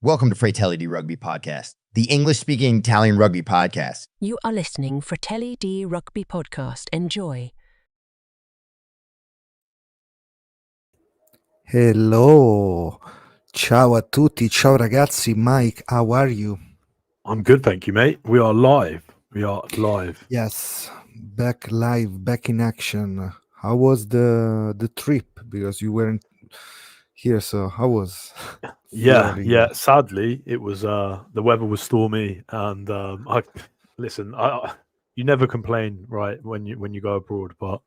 Welcome to Fratelli di Rugby Podcast, the English-speaking Italian rugby podcast. You are listening Fratelli di Rugby Podcast. Enjoy. Hello, ciao a tutti, ciao ragazzi. Mike, how are you? I'm good, thank you, mate. We are live. Yes, back live, back in action. How was the trip? Because you weren't here, so how was? Yeah. Sadly, it was the weather was stormy, and you never complain, right, when you go abroad, but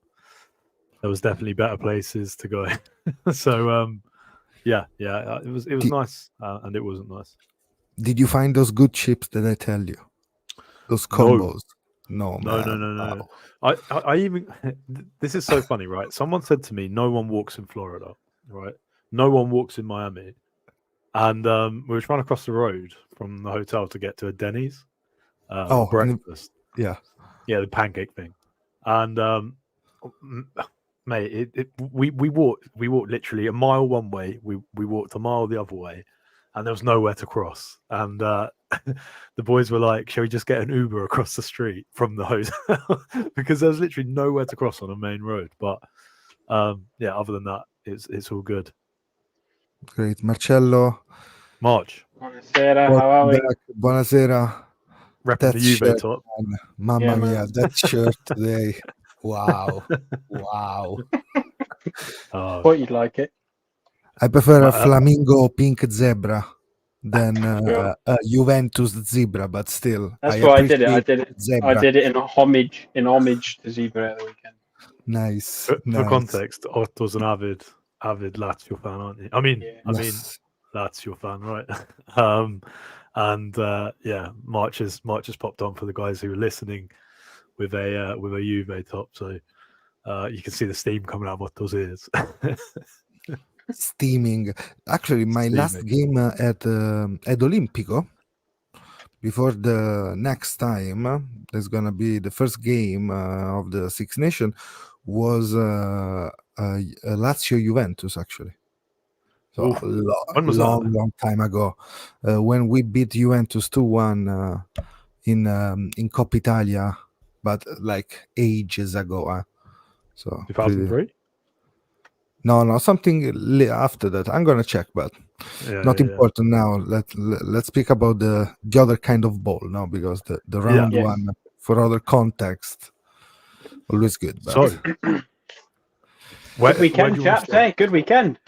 there was definitely better places to go. So it was nice, and it wasn't nice. Did you find those good chips that I tell you? Those combos? No. Wow. I even this is so funny, right? Someone said to me, "No one walks in Florida, right? No one walks in Miami." And we were trying to cross the road from the hotel to get to a Denny's breakfast. Yeah, the pancake thing. And mate, we walked literally a mile one way. We walked a mile the other way, and there was nowhere to cross. And the boys were like, "Shall we just get an Uber across the street from the hotel?" Because there was literally nowhere to cross on a main road. But other than that, it's all good. great. Marcello. March. Buonasera, how are we? Buonasera. Repping the Juve top. Man. Mamma mia, that shirt today. Wow. Thought you'd like it. I prefer a flamingo pink zebra than a Juventus zebra, but still. That's why I did it. Zebra. I did it in homage to Zebra at the weekend. Nice. For context, Otto's an avid Lazio fan, aren't you? I mean, Lazio fan, right? March has popped on for the guys who are listening with a Juve top, so you can see the steam coming out of Otto's ears. Steaming. Actually, my last game at Olimpico, before the next time, there's gonna be the first game of the Six Nations, was Lazio Juventus, actually. So long time ago, when we beat Juventus 2-1 in Coppa Italia, but like ages ago. So 2003. No, something after that. I'm gonna check, but not important now. Let's speak about the other kind of ball now, because the round one, for other context, always good. But... So, good weekend, chaps. Hey, good weekend.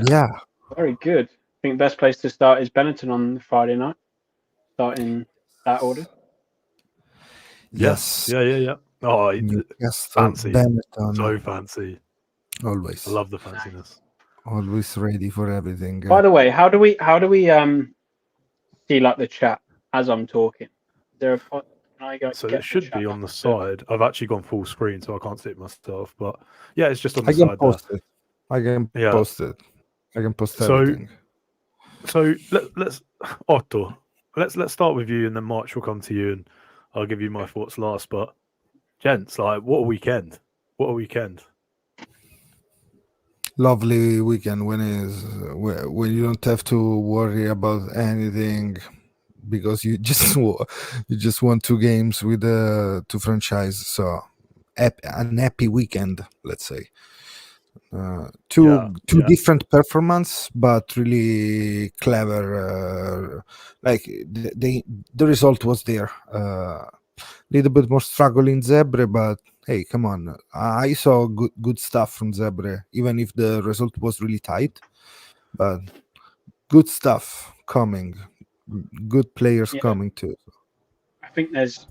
Yeah, very good. I think the best place to start is Benetton on Friday night. Starting that order. Yes. Yeah. Oh, fancy. Benetton. So fancy. Always. I love the fanciness. Always ready for everything. By the way, how do we see like the chat as I'm talking? Is there so it should be on the side. I've actually gone full screen, so I can't see it myself. But yeah, it's just on the side. I can post it. I can post everything. So let's Otto. Let's start with you, and then March will come to you, and I'll give you my thoughts last. But gents, like, what a weekend! Lovely weekend when you don't have to worry about anything, because you just won 2 games with 2 franchise. So an happy weekend, let's say. Two different performance, but really clever. Like the result was there. Little bit more struggle in Zebre, but hey, come on! I saw good stuff from Zebre, even if the result was really tight. But good stuff coming. Good players coming too. I think there's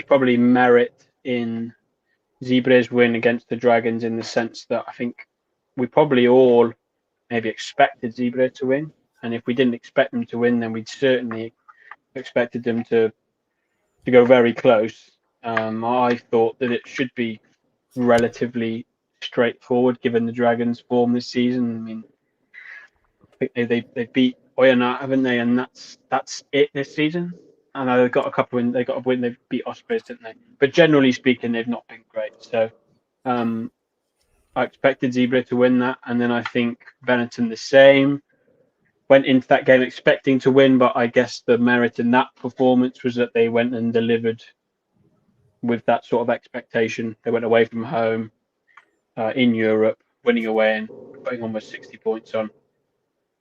probably merit in Zebre's win against the Dragons, in the sense that I think we probably all maybe expected Zebra to win, and if we didn't expect them to win, then we'd certainly expected them to go very close. I thought that it should be relatively straightforward given the Dragons' form this season. I mean, I think they beat Oyonnax, haven't they? And that's it this season. I know they got a couple win. They got a win. They beat Ospreys, didn't they? But generally speaking, they've not been great. So I expected Zebra to win that, and then I think Benetton the same. Went into that game expecting to win, but I guess the merit in that performance was that they went and delivered with that sort of expectation. They went away from home in Europe, winning away and putting almost 60 points on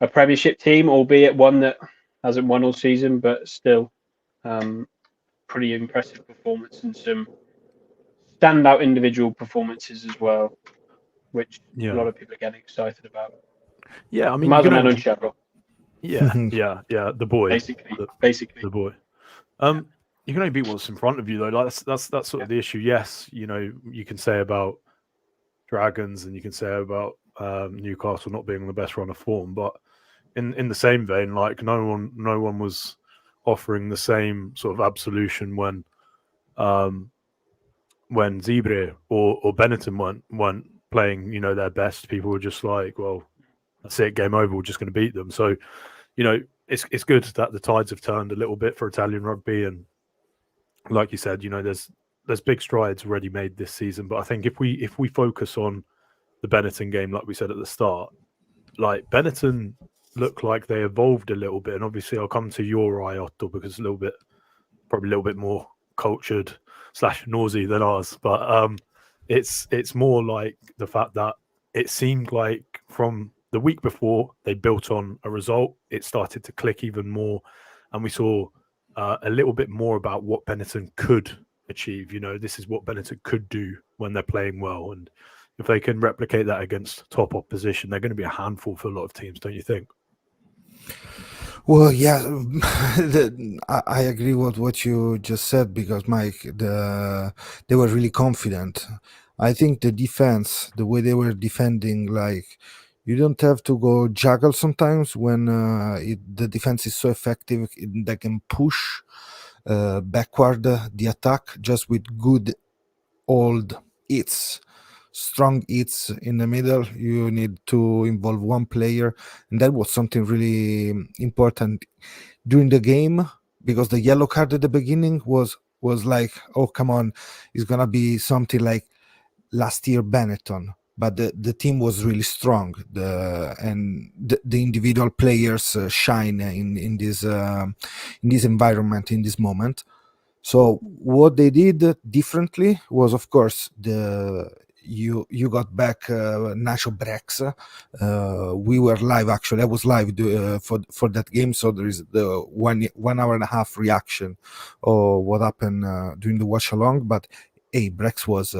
a Premiership team, albeit one that hasn't won all season, but still pretty impressive performance and some standout individual performances as well, which a lot of people are getting excited about. Yeah, I mean, Majestic. Yeah, the boy, basically the boy. You can only beat what's in front of you, though. Like that's sort of the issue. Yes, you can say about Dragons and you can say about Newcastle not being on the best run of form, but in the same vein, like no one was offering the same sort of absolution when Zebre or Benetton weren't playing, their best. People were just like, well, that's it, game over. We're just going to beat them. So, it's good that the tides have turned a little bit for Italian rugby, and like you said, there's big strides already made this season. But I think if we focus on the Benetton game, like we said at the start, like Benetton look like they evolved a little bit, and obviously I'll come to your eye, Otto, because probably a little bit more cultured / noisy than ours. But it's more like the fact that it seemed like from the week before they built on a result, it started to click even more, and we saw a little bit more about what Benetton could achieve. This is what Benetton could do when they're playing well, and if they can replicate that against top opposition, they're going to be a handful for a lot of teams, don't you think? Well, yeah, I agree with what you just said, because Mike, they were really confident. I think the defense, the way they were defending, like, you don't have to go juggle sometimes when the defense is so effective. They can push backward the attack just with good old hits, strong hits in the middle. You need to involve one player, and that was something really important during the game, because the yellow card at the beginning was like, oh, come on, it's gonna be something like last year Benetton. But the team was really strong. The individual players shine in this environment, in this moment. So what they did differently was, of course, you got back Nacho Brex. We were live, actually. I was live for that game, so there is the 1 hour and a half reaction of what happened during the watch along. But hey, Brex was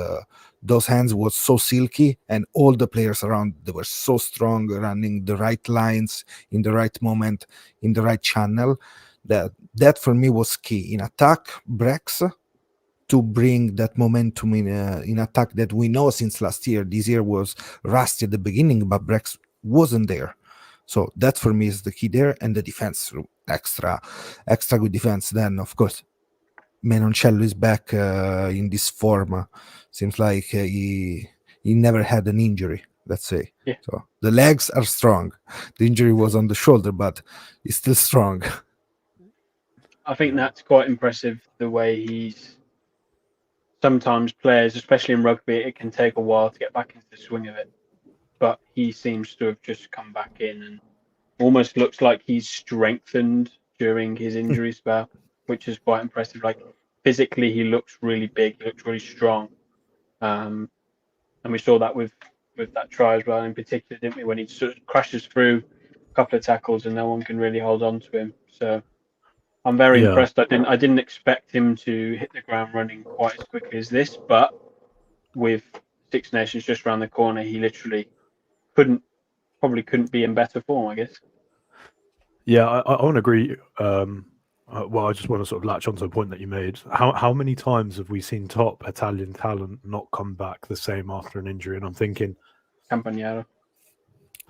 those hands was so silky, and all the players around, they were so strong, running the right lines in the right moment, in the right channel. That for me was key in attack. Brex to bring that momentum in attack that we know since last year. This year was rusty at the beginning, but Brex wasn't there. So that for me is the key there, and the defense, extra good defense. Then of course Menoncello is back in this form. Seems like he never had an injury, let's say. Yeah. So the legs are strong. The injury was on the shoulder, but he's still strong. I think that's quite impressive, the way he's sometimes players, especially in rugby, it can take a while to get back into the swing of it. But he seems to have just come back in and almost looks like he's strengthened during his injury spell, which is quite impressive. Like physically, he looks really big, he looks really strong. And we saw that with that try as well, in particular, didn't we? When he sort of crashes through a couple of tackles and no one can really hold on to him. So I'm very impressed. I didn't expect him to hit the ground running quite as quickly as this, but with Six Nations just around the corner, he literally probably couldn't be in better form, I guess. Yeah, I want to agree. Well, I just want to sort of latch onto a point that you made. How many times have we seen top Italian talent not come back the same after an injury? And I'm thinking Campagnaro,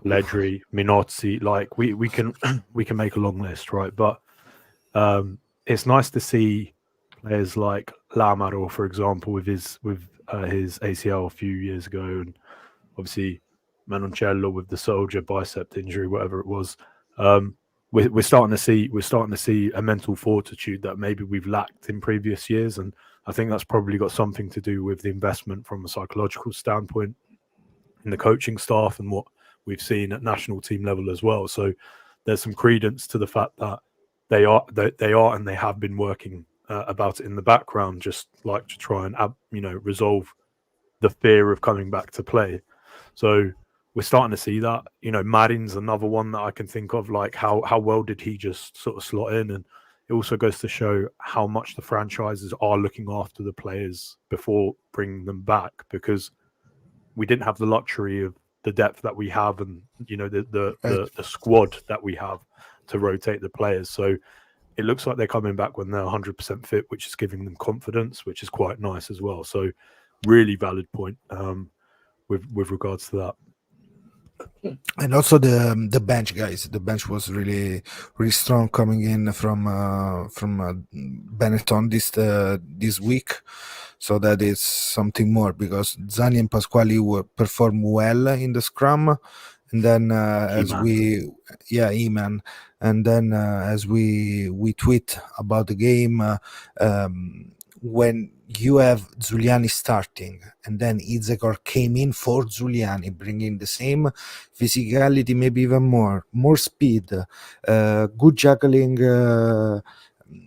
Ledry, Minozzi. Like we can make a long list, right? But it's nice to see players like Lamaro, for example, with his ACL a few years ago, and obviously Menoncello with the soldier bicep injury, whatever it was. we're starting to see a mental fortitude that maybe we've lacked in previous years, and I think that's probably got something to do with the investment from a psychological standpoint in the coaching staff and what we've seen at national team level as well. So there's some credence to the fact that they are and they have been working about it in the background, just like to try and resolve the fear of coming back to play. So we're starting to see that. Marin's another one that I can think of, like how well did he just sort of slot in? And it also goes to show how much the franchises are looking after the players before bringing them back, because we didn't have the luxury of the depth that we have and the squad that we have to rotate the players. So it looks like they're coming back when they're 100% fit, which is giving them confidence, which is quite nice as well. So really valid point with regards to that. And also the bench, guys. The bench was really strong coming in from Benetton this week. So that is something more, because Zani and Pasquali perform well in the scrum, and then Eman, and then as we tweet about the game, when you have Giuliani starting and then Izekor came in for Giuliani, bringing the same physicality, maybe even more speed, good juggling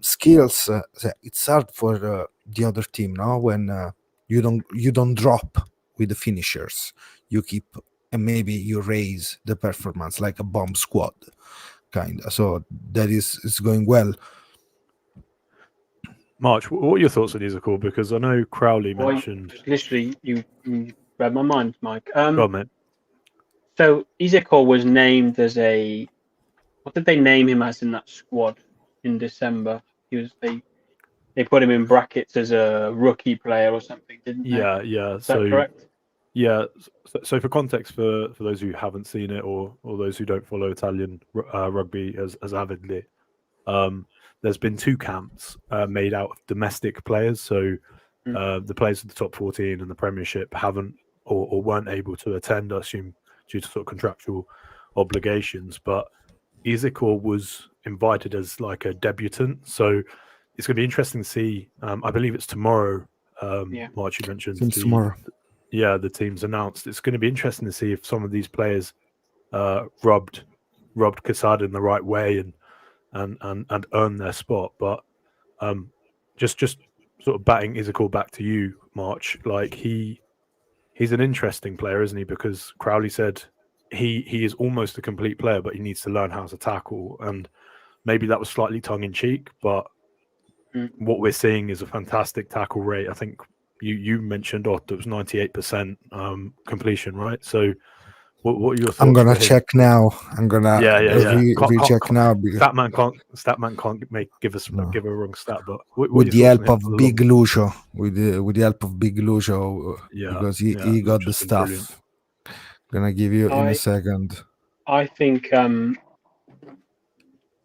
skills. It's hard for the other team, no? When you don't drop with the finishers, you keep, and maybe you raise the performance like a bomb squad kind of. So that is going well. March, what are your thoughts on Izekor? Because I know Crowley mentioned. Literally, you read my mind, Mike. Go on, mate. So Izekor was named as what did they name him as in that squad in December? They put him in brackets as a rookie player or something, didn't they? Yeah. Is that correct? Yeah. So for context, for those who haven't seen it or those who don't follow Italian rugby as avidly, there's been two camps made out of domestic players. So the players of the top 14 and the Premiership haven't or weren't able to attend, I assume, due to sort of contractual obligations. But Izekor was invited as like a debutant. So it's going to be interesting to see. I believe it's tomorrow. March, you mentioned tomorrow. The team's announced. It's going to be interesting to see if some of these players rubbed Quesada in the right way and earn their spot. But just sort of batting Izekor back to you, March. Like he's an interesting player, isn't he? Because Crowley said he is almost a complete player, but he needs to learn how to tackle. And maybe that was slightly tongue in cheek, but what we're seeing is a fantastic tackle rate. I think you mentioned it was 98% completion, right? So what are your thoughts? I'm gonna check now. I'm gonna recheck now, because Statman can't give a wrong stat, but with the help of Big Lucio, with the help of Big Lucio, because he got the stuff. Brilliant. Gonna give you in a second. I think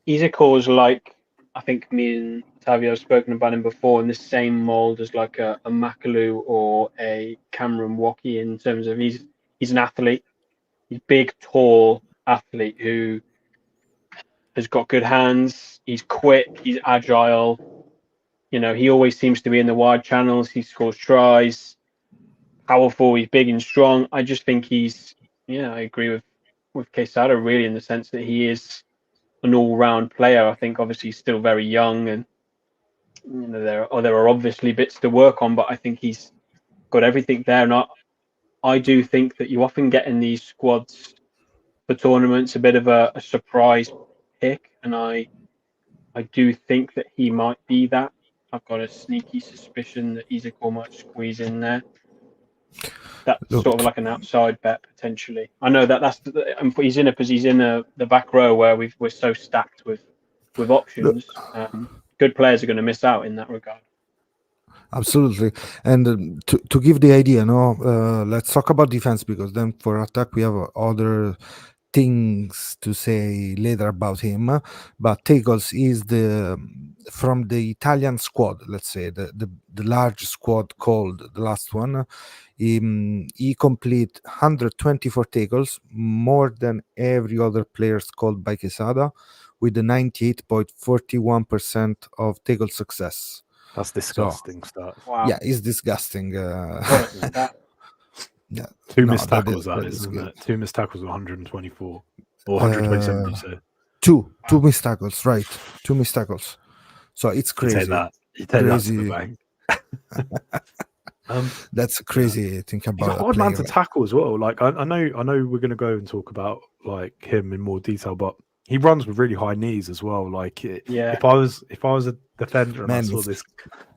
Izekor's like, I think me and Tavio have spoken about him before, in the same mold as like a Makalu or a Cameron Waukee, in terms of he's an athlete. He's big, tall athlete who has got good hands. He's quick. He's agile. He always seems to be in the wide channels. He scores tries. Powerful. He's big and strong. I just think I agree with Quesada, really, in the sense that he is an all-round player. I think obviously he's still very young, and there are obviously bits to work on, but I think he's got everything there. And I do think that you often get in these squads for tournaments a bit of a surprise pick, and I do think that he might be that. I've got a sneaky suspicion that Izekor might squeeze in there. That's sort of like an outside bet potentially. I know he's in the back row where we're so stacked with options. Good players are going to miss out in that regard. Absolutely. And to give the idea, let's talk about defense, because then for attack we have other things to say later about him, but Tackles is from the Italian squad, let's say the large squad called the last one. He complete 124 tackles, more than every other players called by Quesada, with the 98.41% of tackle success. That's disgusting stuff. Wow. Yeah, it's disgusting. What a stat. Yeah, Two no, missed tackles, that that is isn't good. it? Two missed tackles, 124 or 127. You say? Two missed tackles, right? Two missed tackles. So it's You crazy. take that. You take that to the Crazy. bank. That's crazy. Think He's a about hard man player. to tackle as well. Like I know we're going to go and talk about like him in more detail, but he runs with really high knees as well. Like Yeah. if I was a defender and Man, I saw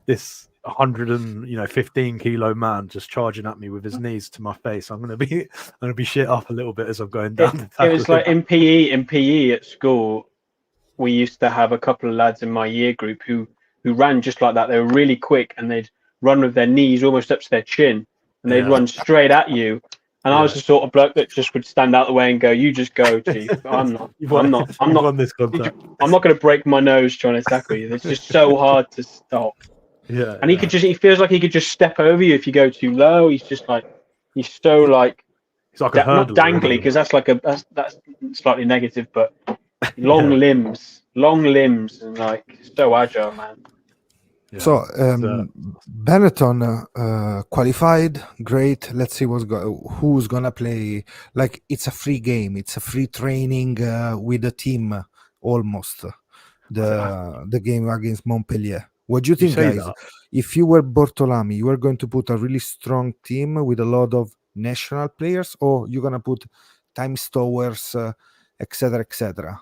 this 115 kilo man just charging at me with his knees to my face, I'm gonna be shit up a little bit as I'm going down. It was like in PE at school. We used to have a couple of lads in my year group who ran just like that. They were really quick and they'd run with their knees almost up to their chin and they'd run straight at you. And I was the sort of bloke that just would stand out the way and go, "You just go, Chief. I'm not won this contact. I'm not going to break my nose trying to tackle you. It's just so hard to stop." Yeah. And he feels like he could just step over you if you go too low. He's so like He's like a not hurdler, dangly, really. because that's slightly negative, but long limbs, and like so agile, man. Yeah. So Benetton qualified, great. Let's see who's gonna play. Like it's a free game, it's a free training with the team almost. The game against Montpellier. What do you think, guys? that? If you were Bortolami, you were going to put a really strong team with a lot of national players, or you're gonna put time stowers, etc., etc.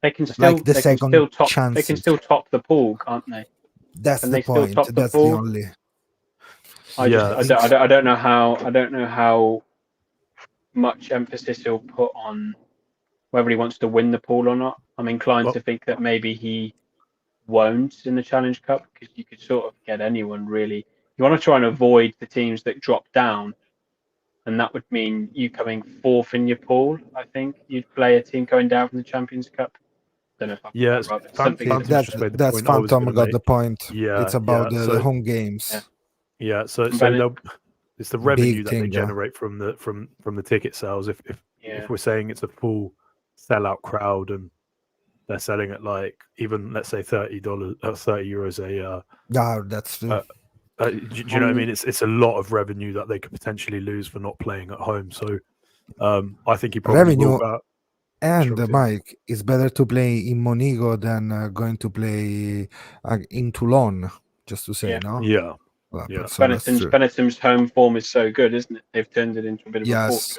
They can still Like the second top. chances. They can still top the pool, can't they? That's Can the they still point. top the That's the pool? only. I don't know how much emphasis he'll put on whether he wants to win the pool or not. I'm inclined to think that maybe he won't in the Challenge Cup, because you could sort of get anyone really. You want to try and avoid the teams that drop down, and that would mean you coming fourth in your pool. I think you'd play a team going down from the Champions Cup. Don't know if I'm right, but something that's Phantom got the point. Yeah, it's about the home games. Yeah, so it's the revenue that they generate from the ticket sales. If we're saying it's a full sellout crowd and they're selling at like even let's say €30, €30 a. That's. Do you know what I mean? It's a lot of revenue that they could potentially lose for not playing at home. So I think he probably will go out. And Mike, it's better to play in Monigo than going to play in Toulon. Just to say, no. Yeah. Benetton's home form is so good, isn't it? They've turned it into a bit of a fortress.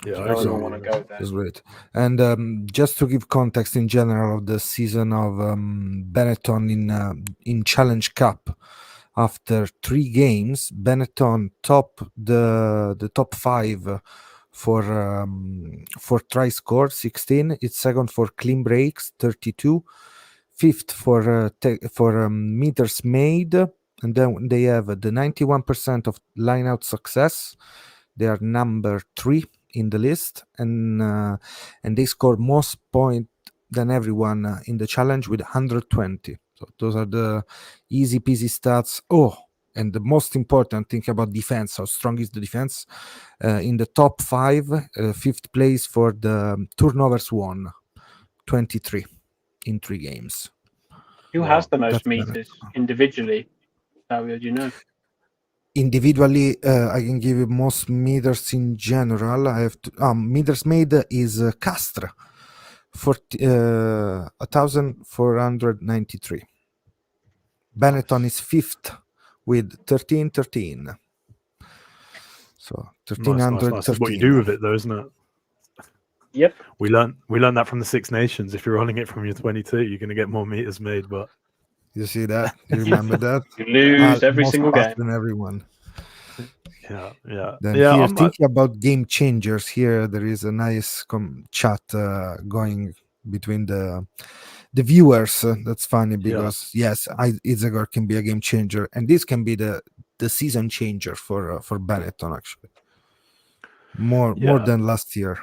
Yeah, I don't want to go there. That's great. And just to give context in general of the season of Benetton in Challenge Cup, after 3 games, Benetton top the top 5 for try score 16. It's second for clean breaks 32, fifth for meters made, and then they have the 91% of line out success. They are number 3 in the list, and they score most points than everyone in the challenge with 120. So those are the easy peasy stats. And the most important thing about defense, how strong is the defense? In the top 5, 5th place for the turnovers won, 23 in 3 games. Who has the most meters individually? How would you know? Individually, I can give you most meters in general. I have to, meters made is Castre, 1,493. Benetton is 5th with 1313. So 1,313. Nice. What you do with it, though, isn't it? Yep. We learned that from the Six Nations. If you're running it from your 22, you're going to get more meters made. But you see that? You remember that? You lose every single game. Than everyone. Yeah. Then here, thinking about game changers, here there is a nice chat going between the viewers. That's funny because yes, Izagor can be a game changer, and this can be the season changer for Benetton actually. more than last year.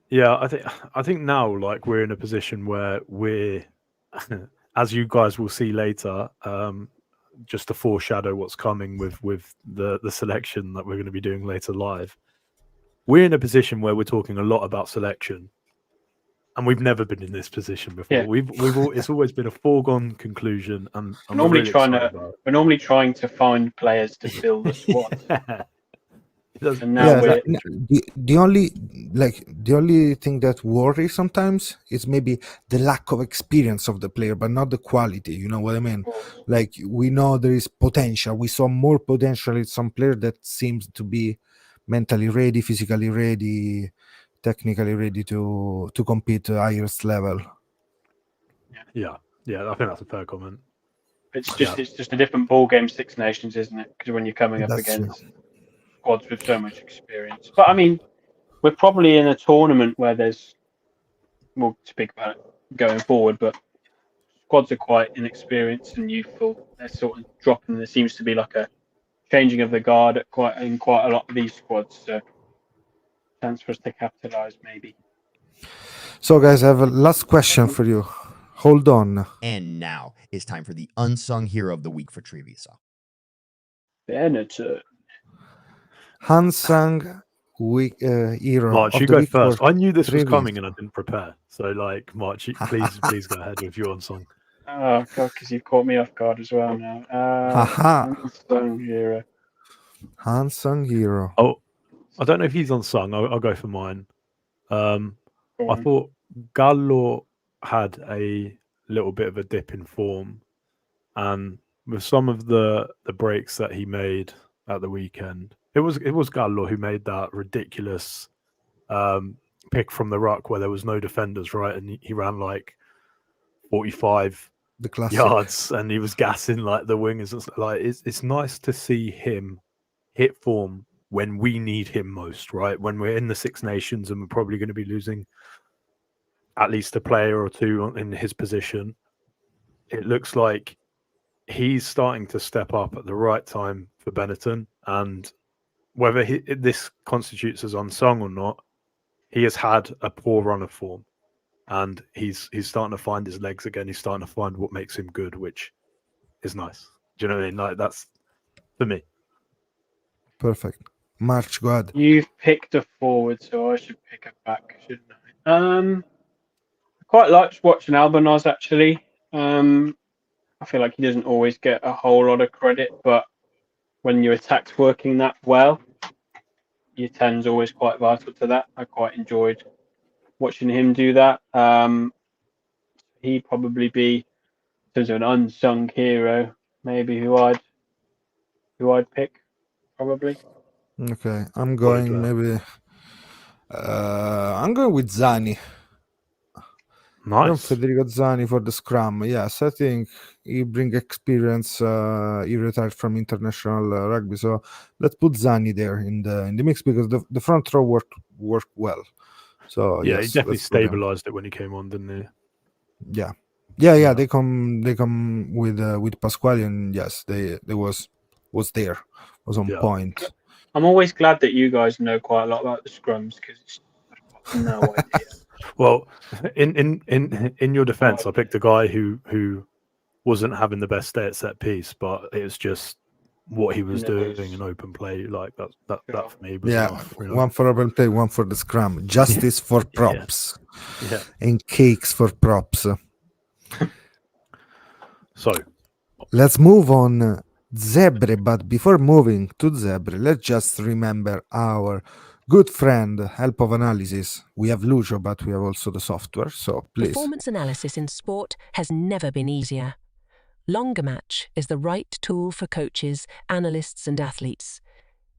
Yeah, I think now like we're in a position where we're, as you guys will see later, just to foreshadow what's coming with the selection that we're going to be doing later live. We're in a position where we're talking a lot about selection, and we've never been in this position before. Yeah. It's always been a foregone conclusion, and I'm Normally really trying excited to about we're normally trying to find players to fill the squad, it. That's and now we're exactly true. The only thing that worries sometimes is maybe the lack of experience of the player, but not the quality. You know what I mean? Like, we know there is potential. We saw more potential in some player that seems to be mentally ready, physically ready, technically ready to compete at highest level. Yeah, I think that's a fair comment. it's just a different ball game, Six Nations, isn't it? Because when you're coming up That's true. against squads with so much experience. But I mean, we're probably in a tournament where we'll speak about it going forward, but squads are quite inexperienced and youthful. They're sort of dropping. There seems to be like a changing of the guard in quite a lot of these squads. So, chance for us to capitalise, maybe. So, guys, I have a last question for you. Hold on. And now it's time for the unsung hero of the week for Treviso. Benetton. Hansang week hero March, of you the go week first. for I knew this was Trevi. coming, and I didn't prepare. So, like, March, please go ahead with your unsung. Oh God, because you've caught me off guard as well now. Haha. Unsung hero. Hansang hero. Oh, I don't know if he's unsung. I'll go for mine. Go I on. thought Gallo had a little bit of a dip in form, and with some of the breaks that he made at the weekend, it was Gallo who made that ridiculous pick from the ruck where there was no defenders, right? And he ran like 45 The classic. yards, and he was gassing like the wingers. Like it's nice to see him hit form when we need him most, right? When we're in the Six Nations and we're probably going to be losing at least a player or two in his position. It looks like he's starting to step up at the right time for Benetton, and whether this constitutes as unsung or not, he has had a poor run of form, and he's starting to find his legs again. He's starting to find what makes him good, which is nice. Do you know what I mean? Like, that's for me. Perfect. March, go ahead. You've picked a forward, so I should pick a back, shouldn't I? I quite liked watching Albanos, actually. I feel like he doesn't always get a whole lot of credit, but when your attack's working that well, your 10's always quite vital to that. I quite enjoyed watching him do that. He'd probably be, in terms of an unsung hero, maybe who I'd pick, probably. Okay, I'm going maybe. I'm going with Zani. Nice. Federico Zani for the scrum. Yes, I think he brings experience. He retired from international rugby, so let's put Zani there in the mix because the front row worked well. So Yeah, yes, he definitely let's put him. stabilized it when he came on, didn't he? Yeah. They come with Pasquale, and yes, they was there, was on point. I'm always glad that you guys know quite a lot about the scrums because I've got no idea. Well, in your defense, I picked a guy who wasn't having the best day at set piece, but it was just what he was doing in open play. Like that for me was enough, you know? One for open play, one for the scrum. Justice for props. Yeah. And cakes for props. So let's move on Zebre, but before moving to Zebre, let's just remember our good friend, Help of Analysis. We have Lucio, but we have also the software, so please. Performance analysis in sport has never been easier. Longer Match is the right tool for coaches, analysts and athletes.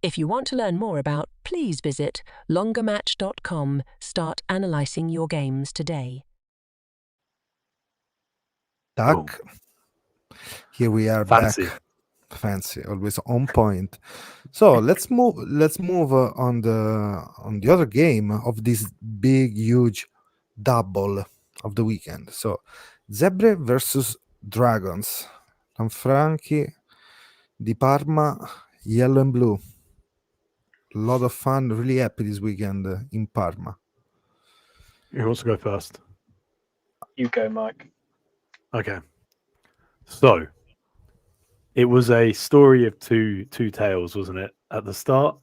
If you want to learn more about, please visit longermatch.com. Start analysing your games today. Tack. Here we are fancy. back. Fancy, always on point. So let's move on the other game of this big, huge double of the weekend. So Zebre versus Dragons. Lanfranchi, Di Parma, yellow and blue. lot of fun. Really happy this weekend in Parma. Who wants to go first? You go, Mike. Okay. So it was a story of two tales, wasn't it? At the start,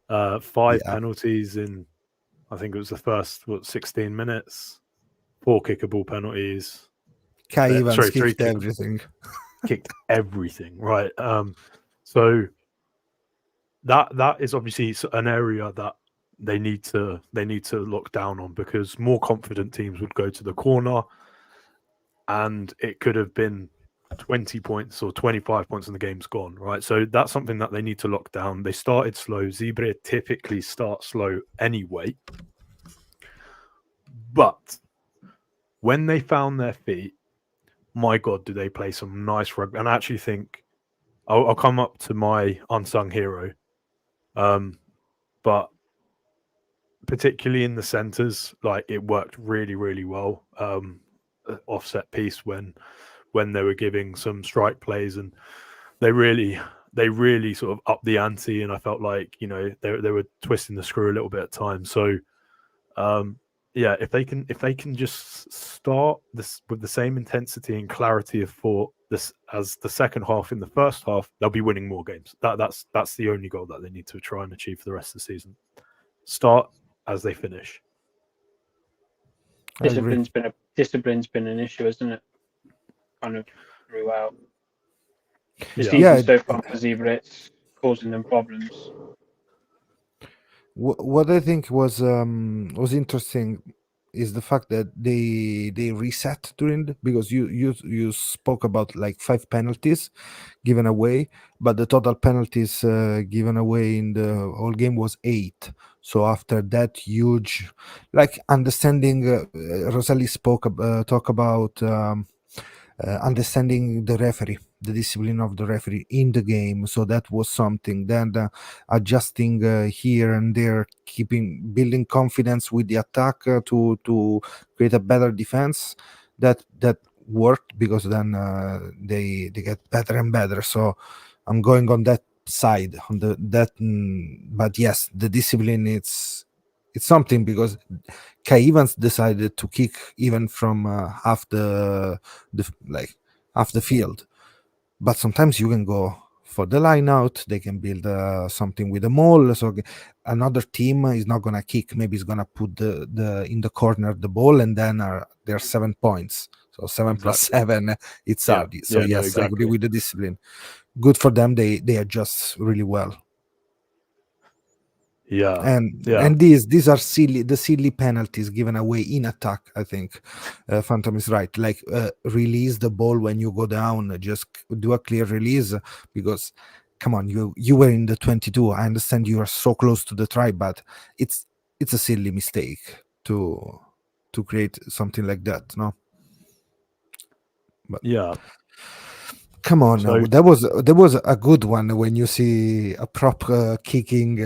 5 Yeah. penalties in, I think it was the first 16 minutes. 4 kickable penalties. Kai Evans Sorry, 3 kicked everything. Kicked everything, right? So that is obviously an area that they need to lock down on, because more confident teams would go to the corner, and it could have been 20 points or 25 points and the game's gone, right? So that's something that they need to lock down. They started slow. Zebre typically start slow anyway. But when they found their feet, my God, do they play some nice rugby. And I actually think I'll come up to my unsung hero. But particularly in the centres, like, it worked really, really well. Offset piece when they were giving some strike plays, and they really sort of upped the ante, and I felt like, you know, they were twisting the screw a little bit at times. So yeah, if they can just start this with the same intensity and clarity of thought this as the second half in the first half, they'll be winning more games. That's the only goal that they need to try and achieve for the rest of the season. Start as they finish. Discipline's been an issue, isn't it? Kind of throughout the season so far for Zebra, it's causing them problems. What I think was interesting is the fact that they reset because you spoke about like 5 penalties given away, but the total penalties given away in the whole game was 8. So after that huge, like, understanding, Roselli talk about understanding the referee, the discipline of the referee in the game. So that was something. Then adjusting here and there, building confidence with the attack to create a better defense. That worked, because then they get better and better. So I'm going on that side on but yes, the discipline, it's something, because Kai Evans decided to kick even from half the field. But sometimes you can go for the line out. They can build something with the maul. So another team is not gonna kick. Maybe it's gonna put the in the corner the ball, and then there are 7 points. So 7 plus 7, it's hard. So yes, exactly. I agree with the discipline. Good for them. They adjust really well. And these are silly penalties given away in attack. I think Phantom is right. Like, release the ball when you go down. Just do a clear release, because come on, you were in the 22. I understand you are so close to the try, but it's a silly mistake to create something like that. No. But yeah. Come on, so, there was a good one when you see a prop kicking.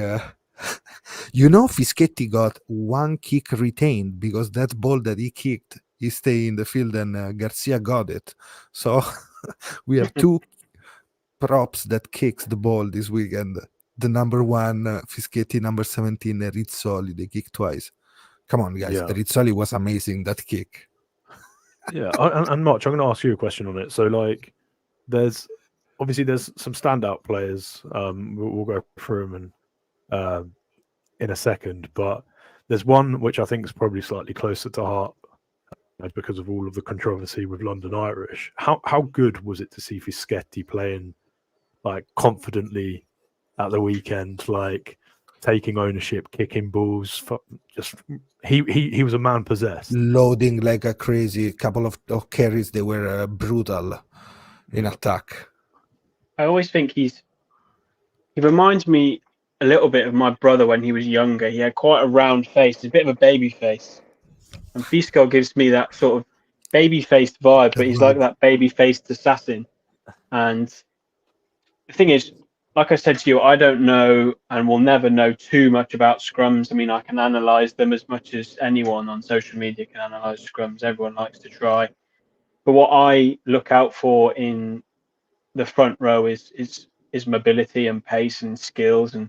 You know, Fischetti got 1 kick retained, because that ball that he kicked, he stayed in the field, and Garcia got it. So we have 2 props that kicks the ball this weekend. The number 1, Fischetti, number 17, Rizzoli. They kicked twice. Come on, guys. Yeah. Rizzoli was amazing, that kick. Yeah, and March, I'm going to ask you a question on it. So, like, there's some standout players. We'll go through them in a second, but there's one which I think is probably slightly closer to heart because of all of the controversy with London Irish. How good was it to see Fischetti playing like confidently at the weekend, like taking ownership, kicking balls? He was a man possessed, loading like a crazy. Couple of carries, they were brutal in attack. I always think he reminds me a little bit of my brother when he was younger. He had quite a round face, a bit of a baby face. And Fisco gives me that sort of baby-faced vibe, but he's like that baby-faced assassin. And the thing is, like I said to you, I don't know and will never know too much about scrums. I mean, I can analyze them as much as anyone on social media can analyze scrums. Everyone likes to try. But what I look out for in the front row is mobility and pace and skills. And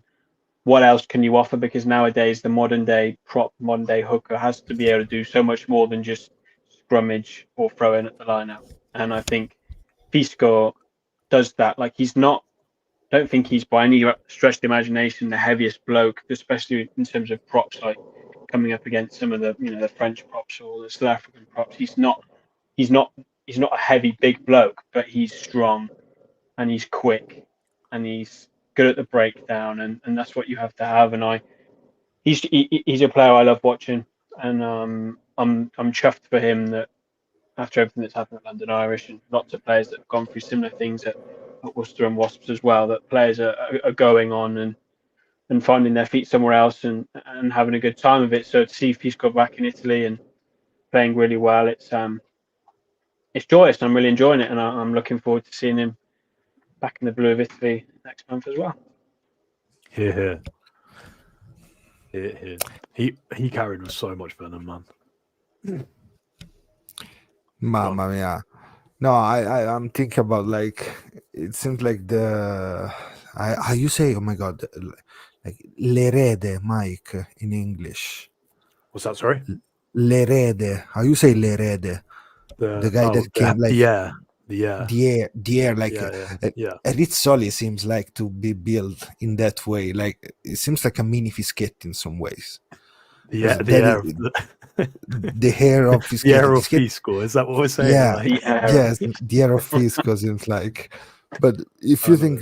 what else can you offer? Because nowadays the modern day hooker has to be able to do so much more than just scrummage or throw in at the line-out. And I think Pisco does that. Like, he's not, I don't think he's by any stretch of the imagination the heaviest bloke, especially in terms of props, like coming up against some of the the French props or the South African props. He's not a heavy big bloke, but he's strong and he's quick and he's good at the breakdown, and that's what you have to have. And he's a player I love watching, and I'm chuffed for him that after everything that's happened at London Irish and lots of players that have gone through similar things at Worcester and Wasps as well, that players are going on and finding their feet somewhere else and having a good time of it. So to see Pisco back in Italy and playing really well, it's joyous. I'm really enjoying it, and I'm looking forward to seeing him back in the blue of Italy next month as well. Here. He carried with so much venom, man. Mamma mia. No, I'm thinking about, like, it seems like how you say, oh my god, like l'erede, Mike, in English. What's that, sorry? L'erede. How you say l'erede? The guy that came, like, the air, like, Rizzoli seems like to be built in that way. Like, it seems like a mini Fischetti in some ways. The hair of Fischetti. The hair of Fisco, is that what we're saying? Yeah, like? yes, the hair of Fisco seems like. But if you think,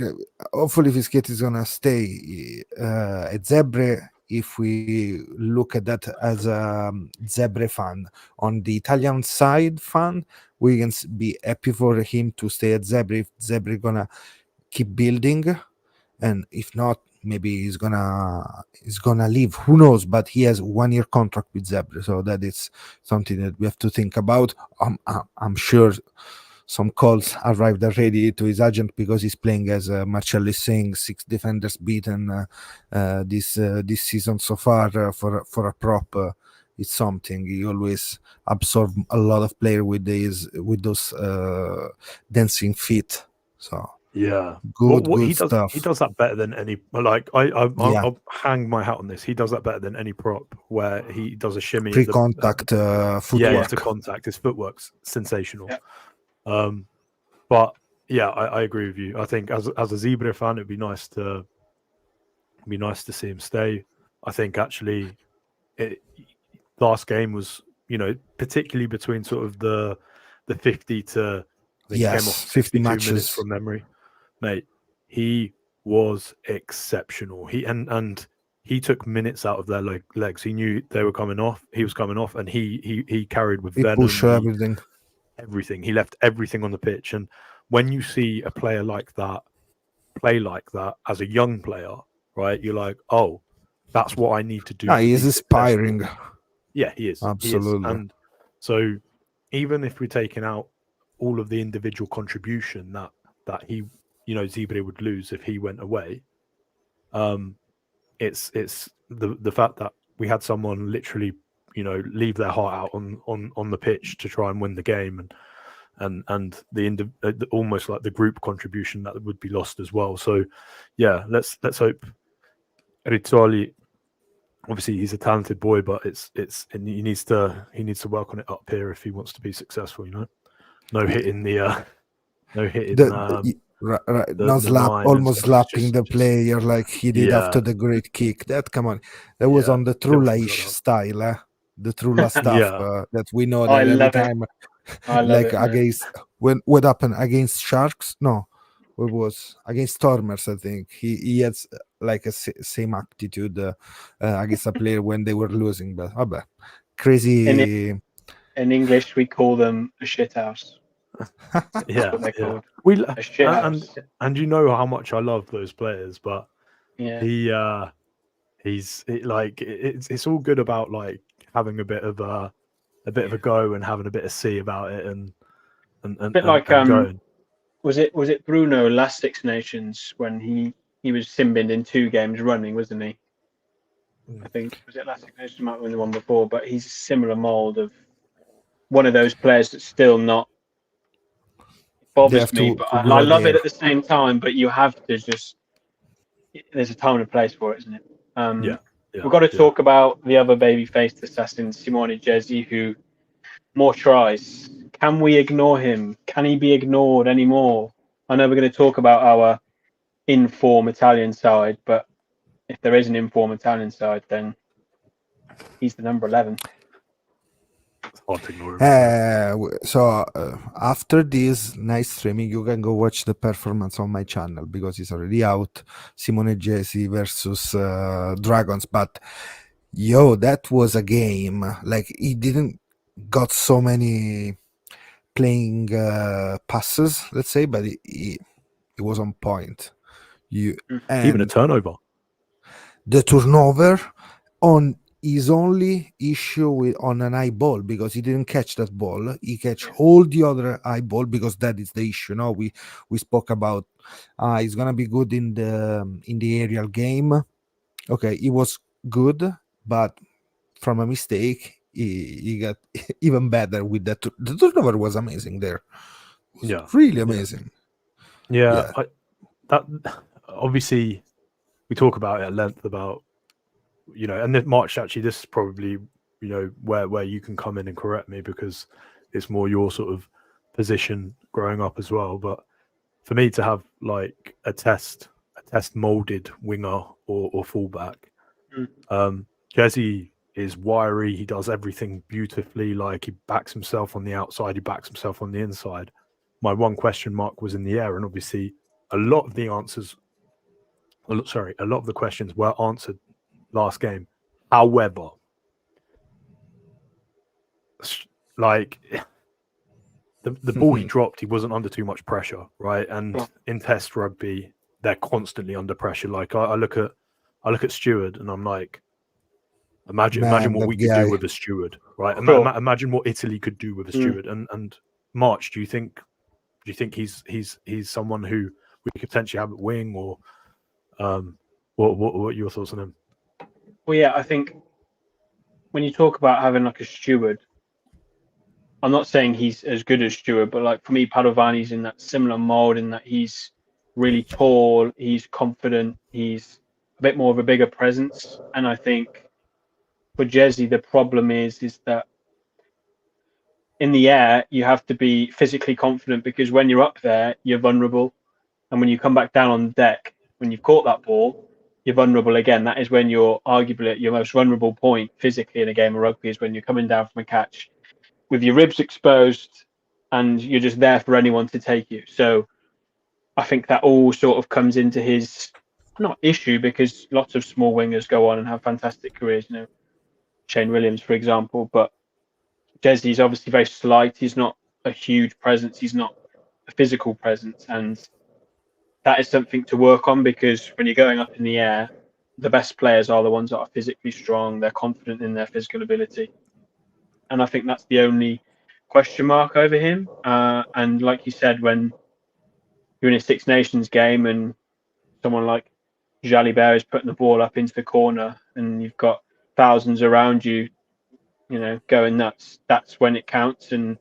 hopefully Fischetti is gonna stay at Zebre, if we look at that as a Zebre fan, on the Italian side fan, we can be happy for him to stay at Zebre if Zebre gonna keep building, and if not, maybe he's gonna leave. Who knows? But he has 1 year contract with Zebre, so that is something that we have to think about. I'm sure some calls arrived already to his agent because he's playing, as Marcello is saying, 6 defenders beaten this season so far. For a prop, it's something. He always absorbs a lot of players with those dancing feet. So yeah, good he does, stuff. He does that better than any. Like I'll hang my hat on this. He does that better than any prop, where he does a shimmy pre-contact footwork. Yeah, after contact, his footwork's sensational. Yeah. But yeah, I agree with you. I think as a Zebre fan, it'd be nice to see him stay. I think actually, last game was, particularly between sort of the 50 to, I think he came off 50 matches minutes from memory, mate. He was exceptional. He took minutes out of their legs. He knew they were coming off. He was coming off, and he carried with venom. He pushed everything. Everything. He left everything on the pitch. And when you see a player like that play like that as a young player, right, you're like, oh, that's what I need to do. He is inspiring. Yeah, he is. Absolutely. He is. And so even if we're taking out all of the individual contribution that he, Zebre would lose if he went away, it's the fact that we had someone literally, leave their heart out on the pitch to try and win the game, and the almost like the group contribution that would be lost as well. So yeah, let's hope Rizzoli, obviously he's a talented boy, but and he needs to work on it up here if he wants to be successful. No hitting the almost slapping the player like he did after the great kick. That was on the Trula-ish style, the Trula stuff that we know that every time. Like against what happened against Sharks? No, what was against Stormers? I think he had like a same attitude against a player when they were losing. But crazy. In English, we call them a shithouse. We and you know how much I love those players, but it's all good about like having a bit of a go and having a bit of see about it and a bit like going. Was it Bruno last Six Nations when he was sin-binned in 2 games running, wasn't he? I think was it last Six Nations, might have been the one before, but he's a similar mold of one of those players that's still not bothers me, but I love it at the same time. But you have to there's a time and a place for it, isn't it? Yeah. We've got to talk about the other baby-faced assassin, Simone Jesi, who more tries. Can we ignore him? Can he be ignored anymore? I know we're going to talk about our in-form Italian side, but if there is an in-form Italian side, then he's the number 11. It's hard to ignore him. So after this nice streaming, you can go watch the performance on my channel because it's already out. Simone Jesi versus Dragons. But yo, that was a game. Like, he didn't got so many playing passes, let's say, but it was on point. Even a turnover. The turnover on his only issue on an high ball, because he didn't catch that ball. He catch all the other high ball, because that is the issue. No, we spoke about he's gonna be good in the aerial game. Okay, he was good, but from a mistake, he got even better with that. The turnover was amazing there. Really amazing. That obviously we talk about it at length about, and then March, actually, this is probably, where you can come in and correct me, because it's more your sort of position growing up as well. But for me to have like a test molded winger or fullback, Jesi is wiry. He does everything beautifully. Like, he backs himself on the outside, he backs himself on the inside. My one question mark was in the air, and obviously a lot of the questions were answered last game. However, like, the ball he dropped, he wasn't under too much pressure, right? And in Test rugby, they're constantly under pressure. Like, I look at Stewart, and I'm like, imagine what we could do with a Stewart, right? Imagine what Italy could do with a Stewart. And March, do you think he's someone who we could potentially have at wing, or what are your thoughts on him? Well, yeah, I think when you talk about having like a Stewart, I'm not saying he's as good as Stewart, but like, for me, Padovani's in that similar mold, in that he's really tall, he's confident, he's a bit more of a bigger presence. And I think for Jesi, the problem is that in the air, you have to be physically confident, because when you're up there, you're vulnerable. And when you come back down on deck, when you've caught that ball, you're vulnerable again. That is when you're arguably at your most vulnerable point physically in a game of rugby, is when you're coming down from a catch with your ribs exposed and you're just there for anyone to take you. So I think that all sort of comes into his, not issue, because lots of small wingers go on and have fantastic careers, Shane Williams, for example. But Jesi's obviously very slight. He's not a huge presence. He's not a physical presence. And that is something to work on, because when you're going up in the air, the best players are the ones that are physically strong. They're confident in their physical ability. And I think that's the only question mark over him. And like you said, when you're in a Six Nations game and someone like Jalibert is putting the ball up into the corner and you've got thousands around you, going nuts, that's when it counts. And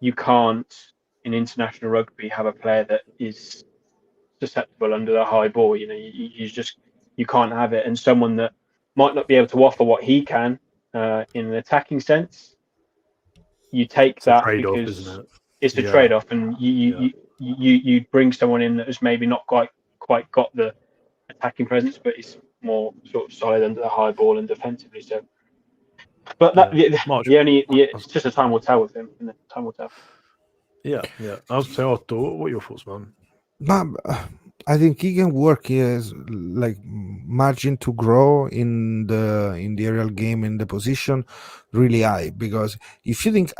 you can't, in international rugby, have a player that is susceptible under the high ball. You can't have it. And someone that might not be able to offer what he can in an attacking sense, you take that, because it's a trade-off, and you bring someone in that has maybe not quite got the attacking presence, but is more sort of solid under the high ball and defensively. So, but it's just a time will tell with him, and time will tell. Yeah. I was saying, Otto, what are your thoughts, man? I think he can work. He has like margin to grow in the aerial game, in the position, really high. Because if you think,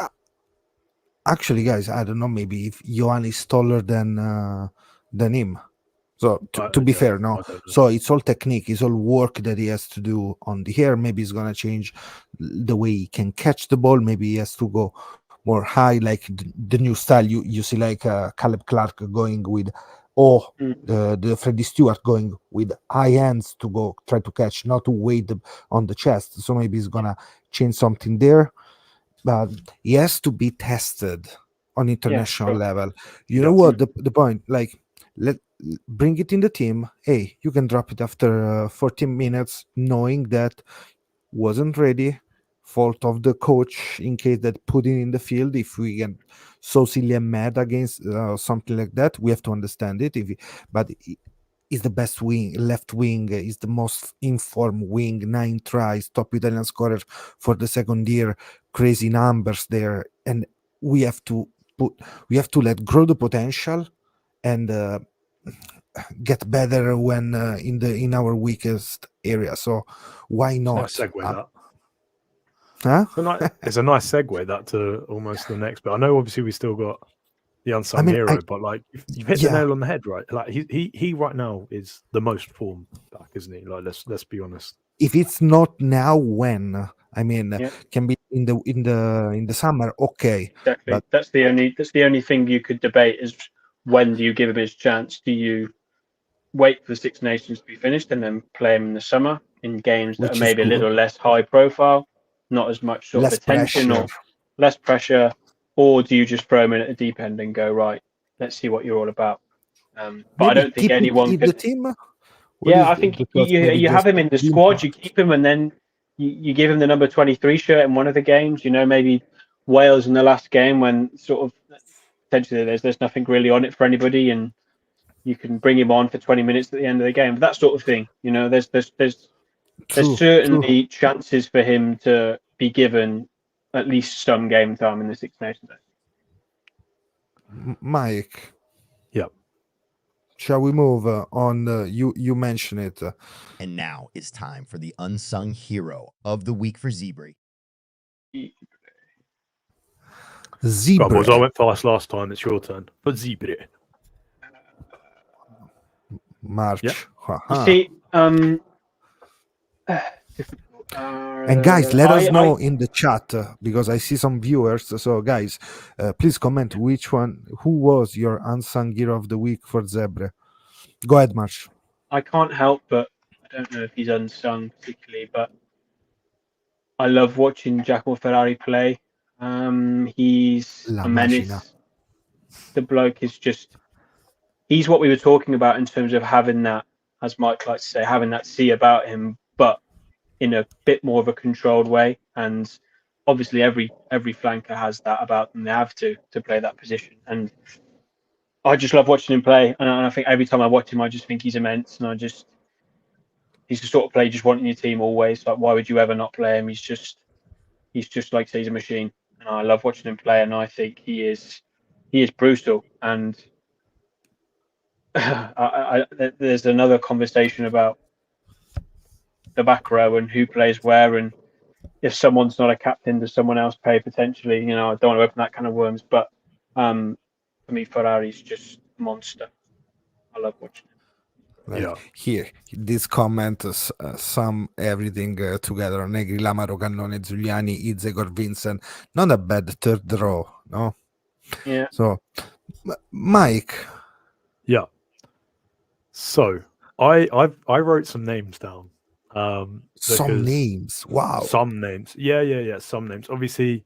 actually, guys, I don't know, maybe if Johan is taller than him. So to be fair, no. So it's all technique, it's all work that he has to do on the air. Maybe he's gonna change the way he can catch the ball. Maybe he has to go more high, like the new style you see, like Caleb Clark going with, the Freddie Stewart going with high hands to go try to catch, not to wait on the chest. So maybe he's gonna change something there, but he has to be tested on international level. You know what the point? Like, bring it in the team. Hey, you can drop it after 14 minutes, knowing that wasn't ready. Fault of the coach in case that put it in the field. If we get so silly and mad against something like that, we have to understand it. But is the best wing, left wing, is the most informed wing, 9 tries, top Italian scorer for the second year, crazy numbers there, and we have to let grow the potential and get better when in our weakest area. So why not? Nice segue that. Huh? It's a nice segue that to almost the next bit. I know obviously we still got the unsung hero, but like you've hit the nail on the head, right? Like he right now is the most formed back, isn't he? Like let's be honest. If it's not now, when? I mean, can be in the summer, okay. Exactly. But that's the only thing you could debate is when do you give him his chance? Do you wait for the Six Nations to be finished and then play him in the summer in games that are maybe a little less high profile, not as much sort of attention or less pressure, or do you just throw him in at the deep end and go, right, let's see what you're all about? But I don't think anyone could. The team? I think you have him in the squad, you keep him, and then you give him the number 23 shirt in one of the games. You know, maybe Wales in the last game when sort of potentially there's nothing really on it for anybody, and you can bring him on for 20 minutes at the end of the game. But that sort of thing, you know, there's certainly chances for him to be given at least some game time in the Six Nations. Mike. Yep. Shall we move on? You mentioned it. And now it's time for the unsung hero of the week for Zebre. Zebre. Boys, I went fast last time. It's your turn. But Zebre. March. Yep. You see, and guys, let us know in the chat because I see some viewers. So, guys, please comment who was your unsung hero of the week for Zebre. Go ahead, March. I can't help but I don't know if he's unsung particularly, but I love watching Giacomo Ferrari play. He's a menace. The bloke is he's what we were talking about in terms of having that, as Mike likes to say, having that C about him, but in a bit more of a controlled way. And obviously every flanker has that about them. They have to play that position. And I just love watching him play. And I think every time I watch him, I just think he's immense. And he's the sort of player you just want in your team always. Like, why would you ever not play him? He's just like, he's a machine. And I love watching him play. And I think he is brutal. And there's another conversation about the back row and who plays where, and if someone's not a captain, does someone else pay potentially? You know, I don't want to open that kind of worms, but for me, Ferrari's just a monster. I love watching him. Here, this comment sum everything together. Negri, Lamaro, Cannone, Giuliani, Izegor, Vincent. Not a bad third row, no? Yeah. So, Mike. Yeah. So I wrote some names down. Some names. Wow. Some names. Yeah. Some names. Obviously,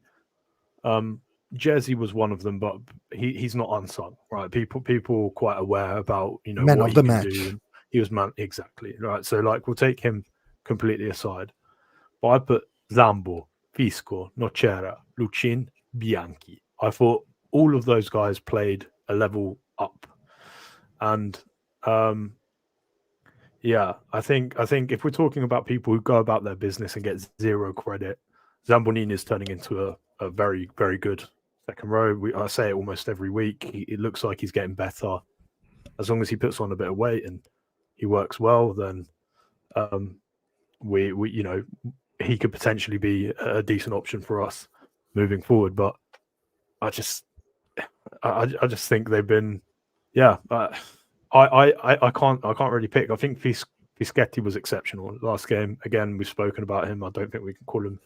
Jersey was one of them, but he's not unsung, right? People quite aware about man what of the he can match. do. He was man exactly right. So like we'll take him completely aside. But I put Zambo, Fisco, Nocera, Lucin, Bianchi. I thought all of those guys played a level up, and I think if we're talking about people who go about their business and get zero credit, Zambonini is turning into a very, very good second row. I say it almost every week. It looks like he's getting better. As long as he puts on a bit of weight and he works well, then he could potentially be a decent option for us moving forward. But I just think they've been, I can't really pick. I think Fischetti was exceptional last game. Again, we've spoken about him. I don't think we can call him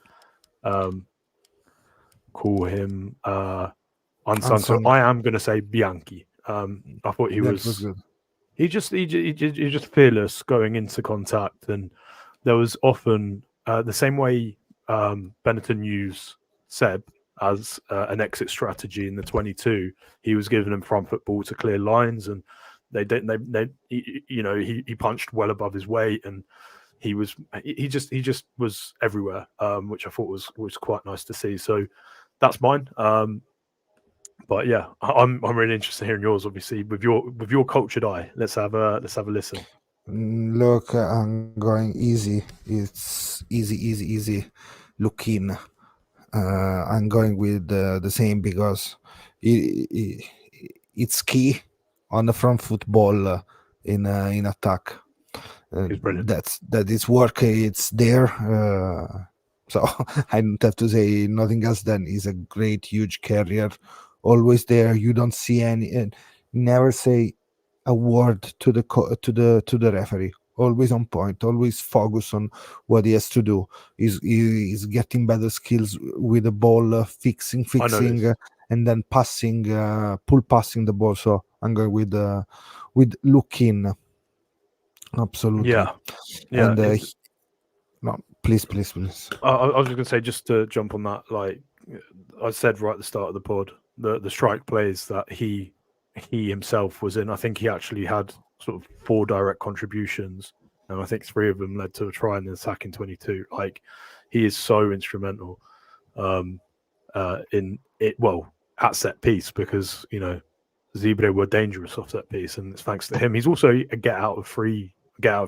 unsung. So I am going to say Bianchi. I thought he was good. He just fearless going into contact, and there was often the same way Benetton used Seb as an exit strategy in the 22. He was giving him front foot ball to clear lines, and he punched well above his weight, and he just was everywhere, which I thought was quite nice to see. So that's mine. But yeah, I'm really interested in hearing yours. Obviously, with your cultured eye, let's have a listen. Look, I'm going easy. It's easy. Look in. I'm going with the same because it's key on the front football in attack. That is work. It's there. So I don't have to say nothing else. Then he's a great, huge carrier, always there. You don't see any. Never say a word to the referee. Always on point. Always focus on what he has to do. He's getting better skills with the ball, fixing, and then passing, pull passing the ball. So I'm going with Lukin. Absolutely. Yeah. And no, please. I was just going to say, just to jump on that, like I said right at the start of the pod, the strike plays that he himself was in, I think he actually had sort of 4 direct contributions, and I think 3 of them led to a try in the attack in 22. Like, he is so instrumental in it. Well, at set piece, because Zebre were dangerous off set piece, and it's thanks to him. He's also a get out of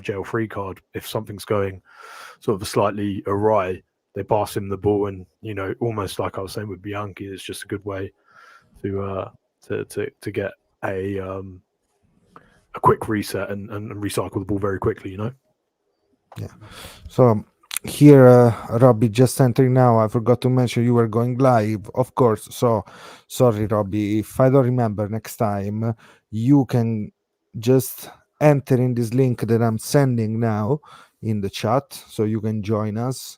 jail free card if something's going sort of slightly awry. They pass him the ball, and almost like I was saying with Bianchi, it's just a good way to get a quick reset and recycle the ball very quickly. Yeah. So here, Robbie just entering now. I forgot to mention you were going live, of course. So sorry, Robbie. If I don't remember, next time you can just enter in this link that I'm sending now in the chat, so you can join us